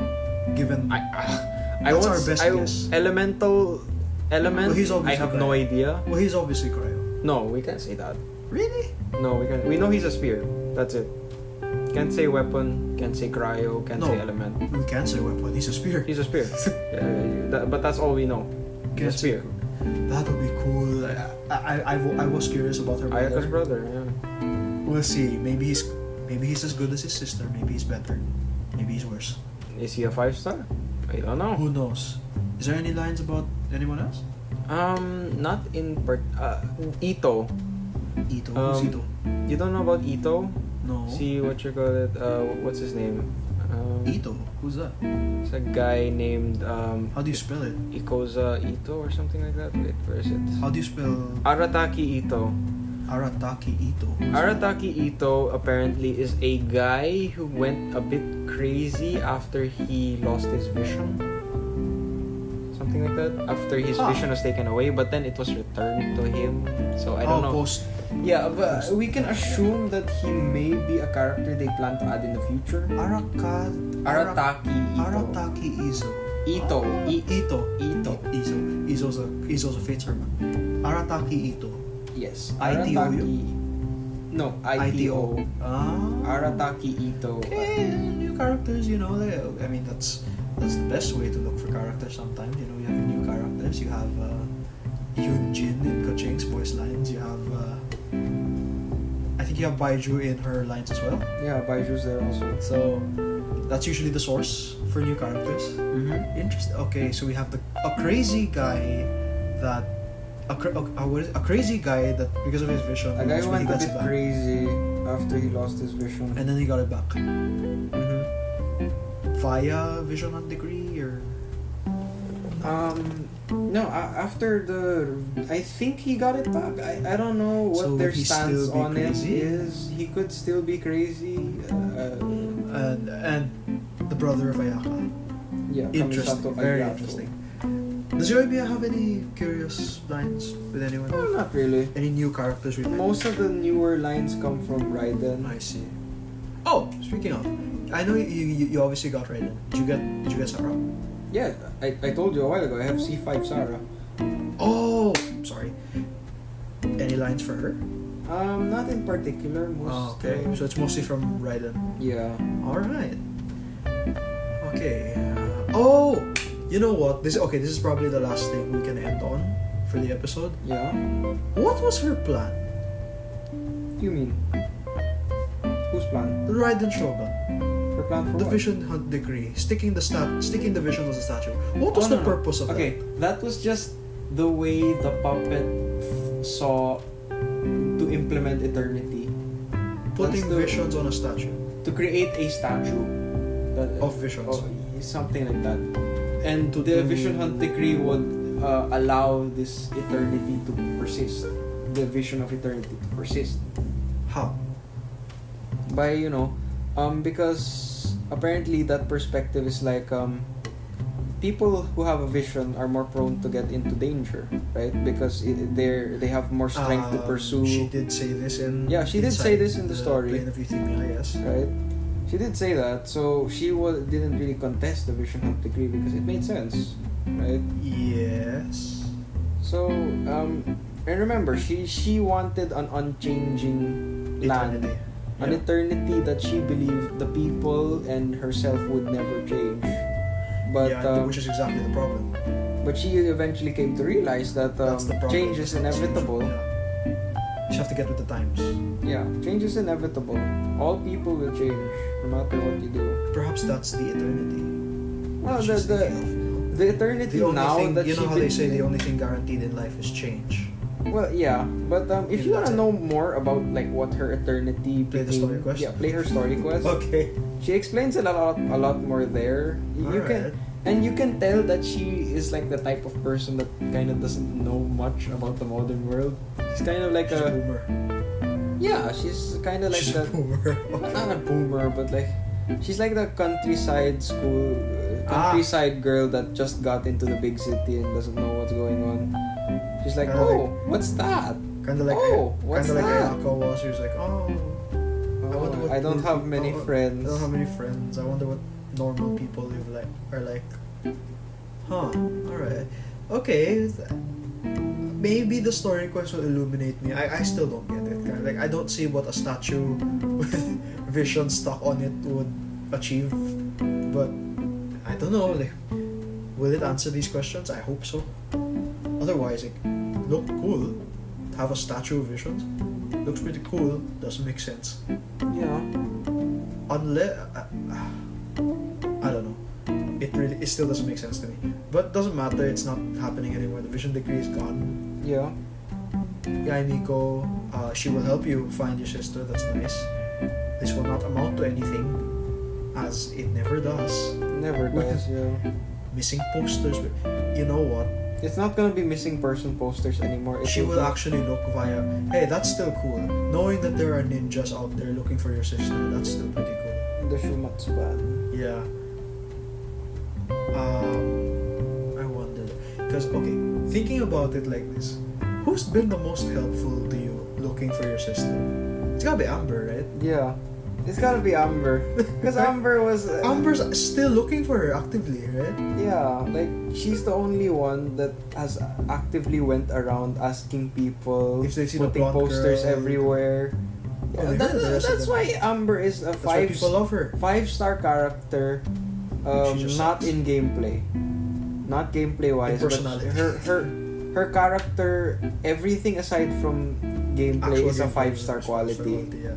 Given that's our best guess. Elemental element. Well, he's I have no idea. Well, he's obviously cryo. No, we can't say that. Really? No, we know he's a spear. That's it. Can't say weapon, can't say cryo, can't say element. We can't say weapon, he's a spear. He's a spear. But that's all we know. He's a spear. That would be cool. I was curious about her brother. Ayaka's brother, yeah. We'll see. Maybe he's as good as his sister. Maybe he's better. Maybe he's worse. Is he a 5-star? I don't know. Who knows? Is there any lines about anyone else? Not in Ito. Ito. Who's Ito? You don't know about Ito? No. See what you call it? What's his name? Ito. Who's that? It's a guy named How do you spell it? Ikoza Ito or something like that. Wait, where is it? How do you spell Arataki Ito. Arataki Ito? Arataki Ito apparently is a guy who went a bit crazy after he lost his vision. Something like that. After his vision was taken away, but then it was returned to him. So I don't know. Yeah, but we can assume that he may be a character they plan to add in the future. Arataki Izo. Ito. Izo's a fate servant. Arataki Ito. Yes. ITO. No, ITO. Arataki Ito. Okay, new characters, you know, I mean that's the best way to look for characters sometimes. You know, you have new characters. You have Yoonjin in Koching's voice lines. You have I think you have Baiju in her lines as well. Yeah, Baiju's there also. So that's usually the source for new characters. Mm-hmm. Interesting. Okay, so we have a crazy guy that a crazy guy that because of his vision. A guy went a gets bit it back. crazy after he lost his vision. And then he got it back. Mm-hmm. Via vision on degree or no, after I think he got it back. I don't know what So their would he stance still be on crazy? it is. He could still be crazy. and the brother of Ayaka. Yeah, Interesting. Kamisato Very Ayato. interesting. Does Yoimiya have any curious lines with anyone? No, not really. Any new characters with Most of the newer lines come from Raiden. I see. Oh, speaking of, I know you obviously got Raiden. Did you get Sarah? Yeah, I told you a while ago. I have C5 Sarah. Oh, sorry. Any lines for her? Not in particular. Most. Okay, so it's mostly from Raiden. Yeah. All right. Okay. Oh, you know what? This is probably the last thing we can end on for the episode. Yeah. What was her plan? What do you mean? Whose plan? The Raiden Shogun. Her plan for The what? vision hunt degree. Sticking the vision as a statue. What was the purpose of Okay, that was just the way the puppet saw to implement eternity. Putting That's the- visions on a statue To create a statue. of visions. Something like that. And the vision hunt decree would allow this eternity to persist. The vision of eternity to persist. How? By, because apparently that perspective is like, people who have a vision are more prone to get into danger, right? Because they have more strength to pursue. She did say this in. Yeah, she did say this in the story. Plane of Euthymia, yes. Right? She did say that, so she didn't really contest the vision hunt decree because it made sense, right? Yes. So, and remember, she wanted an unchanging land, Eternity. an eternity that she believed the people and herself would never change. But which is exactly the problem. but she eventually came to realize that That's the problem. change is inevitable. Yeah. You have to get with the times. Yeah, change is inevitable. All people will change, no matter what you do. Perhaps that's the eternity. Well, She's thinking of, the eternity the only now thing, that you she know how they bel- say the only thing guaranteed in life is change. Well, yeah, but if Yeah, you wanna that's it. know more about like what her eternity Play the became- story quest? Yeah, play her story quest. Okay. She explains it a lot more there. You can, and you can tell that she is like the type of person that kind of doesn't know much about the modern world. She's kind of like She's a boomer. yeah, she's kind of like She's the a boomer. not a boomer, but like she's like the countryside countryside girl that just got into the big city and doesn't know what's going on. She's like, Kinda oh, what's that? Kind of like What's kind of like that? Ayaka was. She was like, oh, I don't have many friends. I don't have many friends. I wonder what normal people live like are like. Huh. All right. Okay. maybe the story quest will illuminate me. I still don't get it. Like, I don't see what a statue with vision stuck on it would achieve. But I don't know. Like, will it answer these questions? I hope so. Otherwise, like, look cool. Have a statue of visions. Looks pretty cool. Doesn't make sense. Yeah. Unless I don't know. It still doesn't make sense to me. But doesn't matter. It's not happening anymore. The vision decree is gone. Yeah. Yeah, Nico. She will help you find your sister. That's nice. This will not amount to anything, as it never does. Never does. Yeah. Missing posters. But you know what? It's not gonna be missing person posters anymore. She will actually look via. Hey, that's still cool. Knowing that there are ninjas out there looking for your sister, that's still pretty cool. The Shumatsuban. Yeah. I wonder. Because, okay, thinking about it like this, who's been the most helpful to you looking for your sister? It's gotta be Amber, right? Yeah. It's gotta be Amber. Because Amber was... Amber's still looking for her actively, right? Yeah, like, she's the only one that has actively went around asking people, If they've seen a putting blonde posters girl. everywhere. Oh, Yeah, that's why Amber is a That's why people love her. 5-star character. She just Not sucks. in gameplay, not gameplay wise, In but personality. her character, everything aside from gameplay Actual is a gameplay 5-star is quality. Yeah.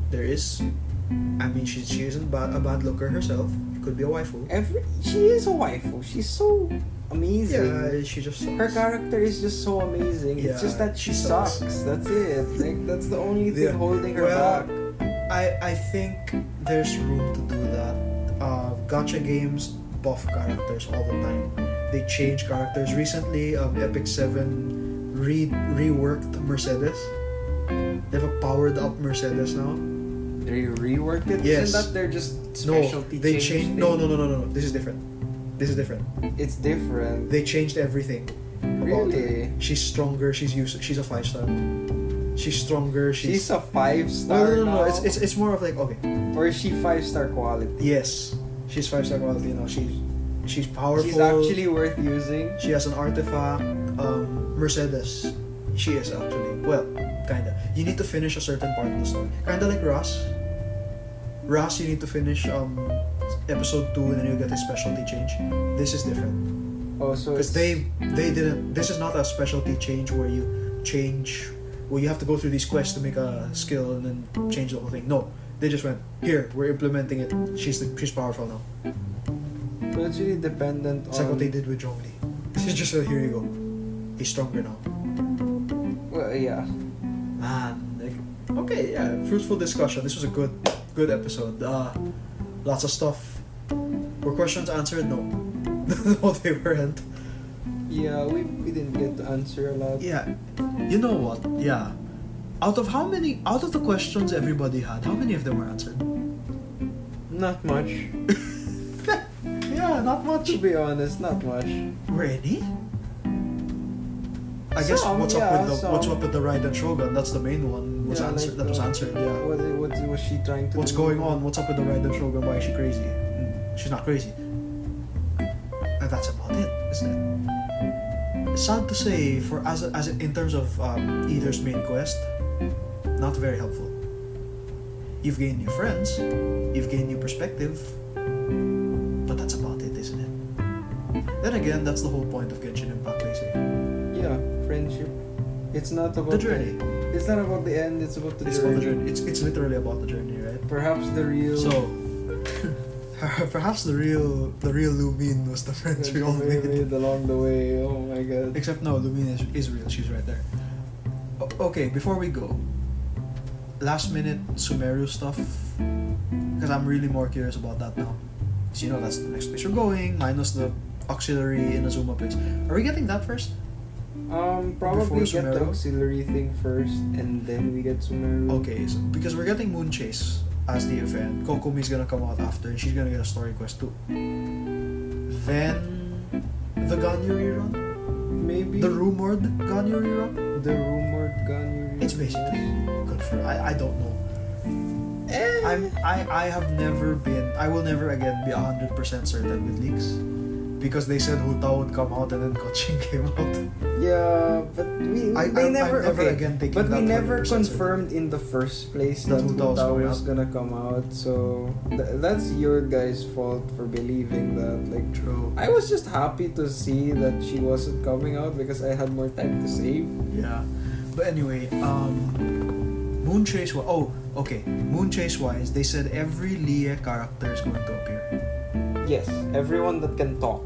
There is, I mean, she isn't a bad looker herself. Could be a waifu. She is a waifu. She's so amazing. Yeah, she just sucks. Her character is just so amazing. Yeah, It's just that she she sucks. sucks. That's it. Like, that's the only thing Yeah. holding her Well, back. I think there's room to do that. Gacha games buff characters all the time. They change characters. Recently, Epic 7 reworked Mercedes. They have a powered up Mercedes now. They reworked it. Yes. Isn't that they're just No, specialty they change changed. thing? No. This is different. This is different. It's different. They changed everything. About Really? her. She's stronger. She's 5-star. She's stronger. She's a 5-star No. now? It's more of like, okay. Or is she 5-star quality? Yes, she's 5-star quality. She's powerful. She's actually worth using. She has an artifact. Mercedes. She is actually. Well, kinda. You need to finish a certain part of the story. Kinda like Ross. Ross, you need to finish episode 2 and then you get a specialty change. This is different. Oh, so Because they didn't. This is not a specialty change where you change. Well, you have to go through these quests to make a skill and then change the whole thing. No, they just went here. We're implementing it. She's powerful now. So it's really dependent It's on. like what they did with Zhongli. This is just like, here you go. He's stronger now. Well, yeah. Man, like, okay, yeah, fruitful discussion. This was a good episode. Lots of stuff. Were questions answered? No. No, they weren't. Yeah, we didn't get to answer a lot. Yeah, you know what? Yeah, out of the questions everybody had, how many of them were answered? Not much. Yeah, not much. To be honest, not much. Really? I guess Some, what's yeah, up with the Raiden Shogun? That's the main one. Was Yeah, answered. like That was the- answered. Yeah. What was she trying to What's do? going on? What's up with the Raiden Shogun? Why is she crazy? She's not crazy. And that's about it, isn't it? Sad to say, for as in terms of either's main quest, not very helpful. You've gained new friends, you've gained new perspective, but that's about it, isn't it? Then again, that's the whole point of Genshin Impact, they say. Yeah, friendship. It's not about The journey. It's not about the end. It's about the It's journey. about the journey. It's literally about the journey, right? Perhaps the real. So, perhaps the real Lumine was the friends we all made. along the way. Oh my god. Except no, Lumine is real. She's right there. Okay, before we go, last minute Sumeru stuff, because I'm really more curious about that now. So that's the next place we're going, minus the auxiliary Inazuma place. Are we getting that first? Probably Before get the Sumeru? auxiliary thing first, and then we get Sumeru. Okay, so, because we're getting Moon Chase as the event. Kokomi's gonna come out after, and she's gonna get a story quest too. Then the Ganyu rerun, Maybe the rumored Ganyu rerun. the rumored Ganyu. It's basically good for. I don't know. I have never been. I will never again be 100% certain with leaks. because they said Hutao would come out and then Genshin came out. Yeah, but I'm never again taking but that we never 100% confirmed in the first place that that Hutao was gonna come out. So that's your guys' fault for believing that. Like, True. I was just happy to see that she wasn't coming out because I had more time to save. Yeah. But anyway, Moon Chase wise, they said every Lie character is going to appear. Yes, everyone that can talk.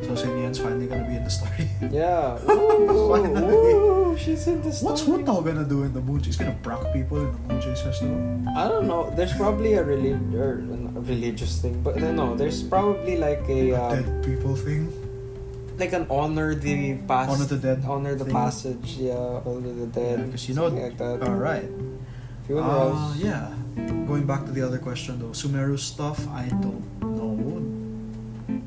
So Xinyan's finally gonna be in the story. Yeah. Finally. Ooh, she's in the story. What's Hutao gonna do in the Moon Chase? He's gonna prank people in the Moon Chase festival? I don't know. There's probably a religious thing, but no, there's probably like a Dead people thing? like an honor the Honor the dead thing? passage. Yeah, honor the dead. Yeah, because you know. something like that. Alright. Funerals. Yeah. Going back to the other question though, Sumeru stuff, I don't know.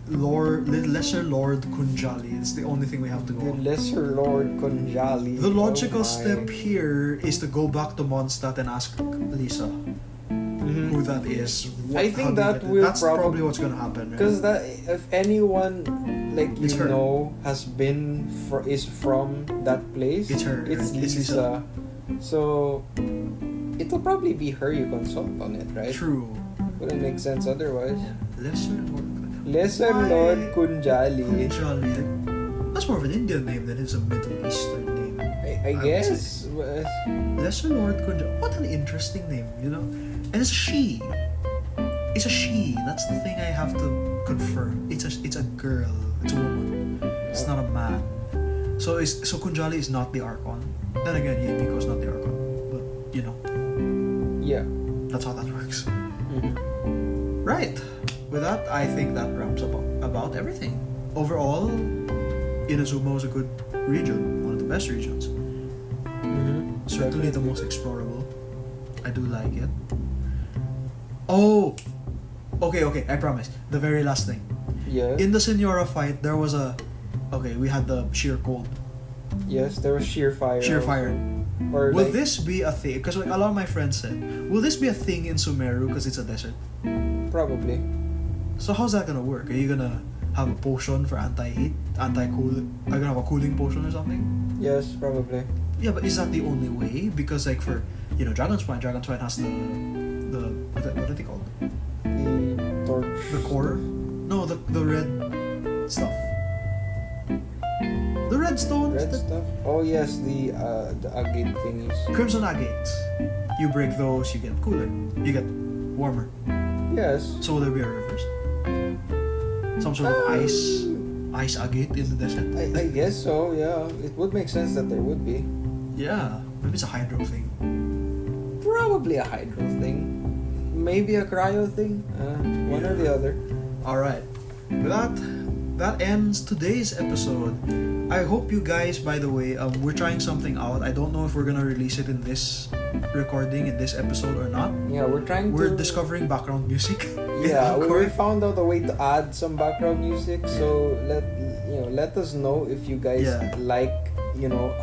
Lesser Lord Kunjali, it's the only thing we have to The go on. Lesser Lord Kunjali. The logical Oh my. step here is to go back to Mondstadt and ask Lisa Mhm. who that is. I think how they that get it. will That's probably what's gonna happen. Right? Because that if anyone like It's you her. know has been is from that place, It's her, It's right? It's Lisa. So it'll probably be her you consult on it, right? True. Wouldn't make sense otherwise. Lesser Lord Lesser Why? Lord Kunjali. Kunjali. That's more of an Indian name than it's a Middle Eastern name. I would guess. Lesser Lord Kunjali. What an interesting name, you know? And it's a she. It's a she. That's the thing I have to confirm. It's a girl. It's a woman. It's not a man. So Kunjali is not the Archon. Then again, Yemiko is not the Archon. But you know, Yeah. that's how that works. Mm-hmm. Right. With that, I think that wraps up about everything. Overall, Inazuma was a good region, one of the best regions. Mm-hmm. Certainly the most explorable. I do like it. Oh! Okay, I promise. The very last thing. Yeah. In the Senora fight, there was we had the sheer cold. Yes, there was sheer fire. Sheer fire. Or Will like, this be a thing? Because like a lot of my friends said, will this be a thing in Sumeru because it's a desert? probably. So how's that gonna work? Are you gonna have a potion for anti-heat, anti-cool? Are you gonna have a cooling potion or something? Yes, probably. Yeah, but is that the only way? Because like for Dragon Spine has the what are they called? The torch. The core? No, the red stuff. The red stones. Red stuff. Oh yes, the agate thingies. Crimson agates. You break those, you get cooler. You get warmer. Yes. So will there be a reverse? Some sort of ice agate in the desert? I guess so. Yeah, it would make sense that there would be. Yeah, maybe it's a hydro thing. Probably a hydro thing. Maybe a cryo thing. One or the other. Alright. With that ends today's episode. I hope you guys, by the way, we're trying something out. I don't know if we're gonna release it in this recording, in this episode or not. Yeah, We're discovering background music. Yeah, we found out a way to add some background music. So let us know if you guys like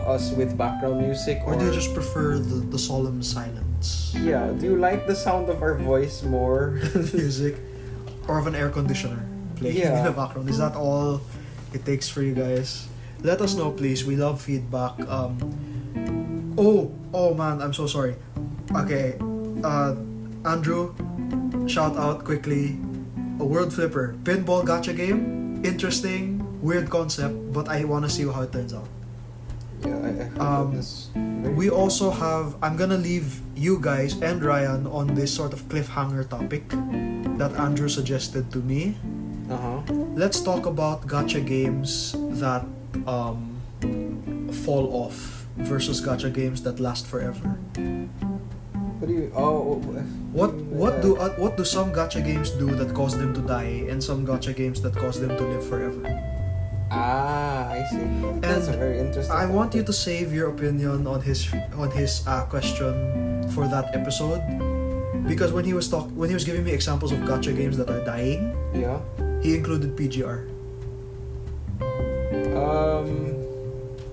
us with background music, Or do you just prefer the solemn silence? Yeah, do you like the sound of our voice more? Music, or of an air conditioner playing in the background. Is that all it takes for you guys? Let us know, please. We love feedback. Oh man, I'm so sorry. Okay, Andrew, shout out quickly. A World Flipper pinball gacha game. Interesting, weird concept, but I want to see how it turns out. Yeah, I this. We also have. I'm gonna leave you guys and Ryan on this sort of cliffhanger topic that Andrew suggested to me. Let's talk about gacha games that fall off versus gacha games that last forever. What do you? What do some gacha games do that cause them to die, and some gacha games that cause them to live forever? I see. That's a very interesting. I want you to save your opinion on his question for that episode, because when he was giving me examples of gacha games that are dying, he included PGR.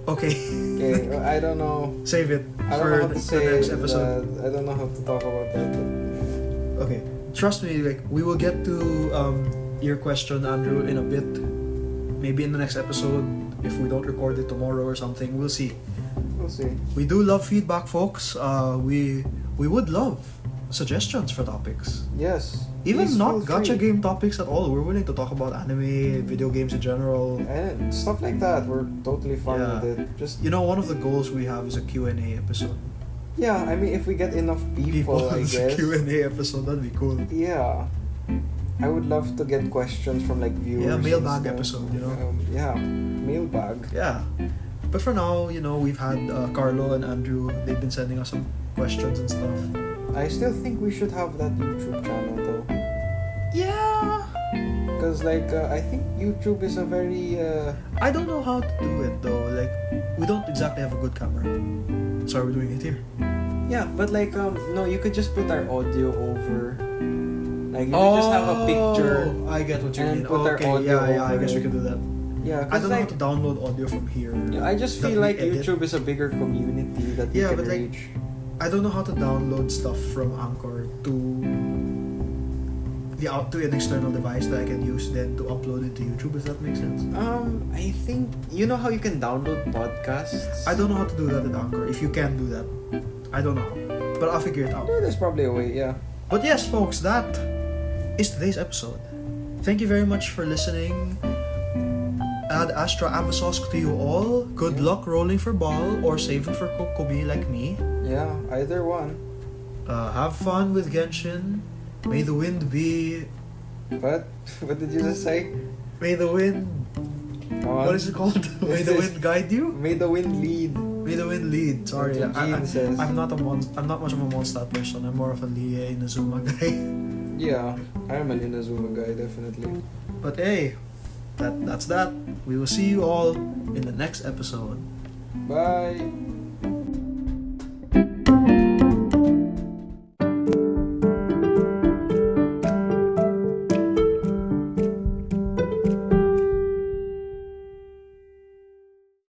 Okay. Okay, I don't know. Save it I don't for know how to the say next episode. I don't know how to talk about that. But Okay, trust me. Like we will get to your question, Andrew, in a bit. Maybe in the next episode, if we don't record it tomorrow or something, we'll see. We'll see. We do love feedback, folks. We would love suggestions for topics. Yes. Even Please not feel gacha free. game topics at all. We're willing to talk about anime, video games in general. And stuff like that. We're totally fine Yeah. with it. Just You know, one of the goals we have is a Q&A episode. yeah, I mean if we get enough people I It's guess. a Q&A episode, that'd be cool. Yeah. I would love to get questions from like viewers. Yeah, and mailbag stuff. episode, you know? Yeah, mailbag. Yeah. But for now, you know, we've had Carlo and Andrew. They've been sending us some questions and stuff. I still think we should have that YouTube channel though. Yeah. Because like I think YouTube is a very I don't know how to do it though. Like, we don't exactly have a good camera. So we're doing it here. yeah, but like no, you could just put our audio over. Like you could just have a picture. I get what you and mean. put our Okay, audio yeah, I over guess we it. could do that. Yeah, I 'cause don't know how like to download audio from here. yeah, I just that feel we like edit. YouTube is a bigger community that you Yeah, can but, like, reach. I don't know how to download stuff from Anchor to an external device that I can use then to upload it to YouTube, if that makes sense. I think you know how you can download podcasts. I don't know how to do that with Anchor. If you can do that, I don't know how, but I'll figure it out. Yeah, there's probably a way. Yeah. But yes, folks, that is today's episode. Thank you very much for listening. Ad Astra Abasosk to you all. Good Yeah. luck rolling for ball or saving for Kokomi like me. Yeah, either one. Have fun with Genshin. May the wind be. What? What did you just say? May the wind. Come on. What is it called? May the wind guide you. May the wind lead. May the wind lead. Sorry, That's what Jean says. I'm not much of a Mondstadt person. I'm more of a Lie Inazuma guy. Yeah, I'm an Inazuma guy, definitely. But hey, that's that. We will see you all in the next episode. Bye.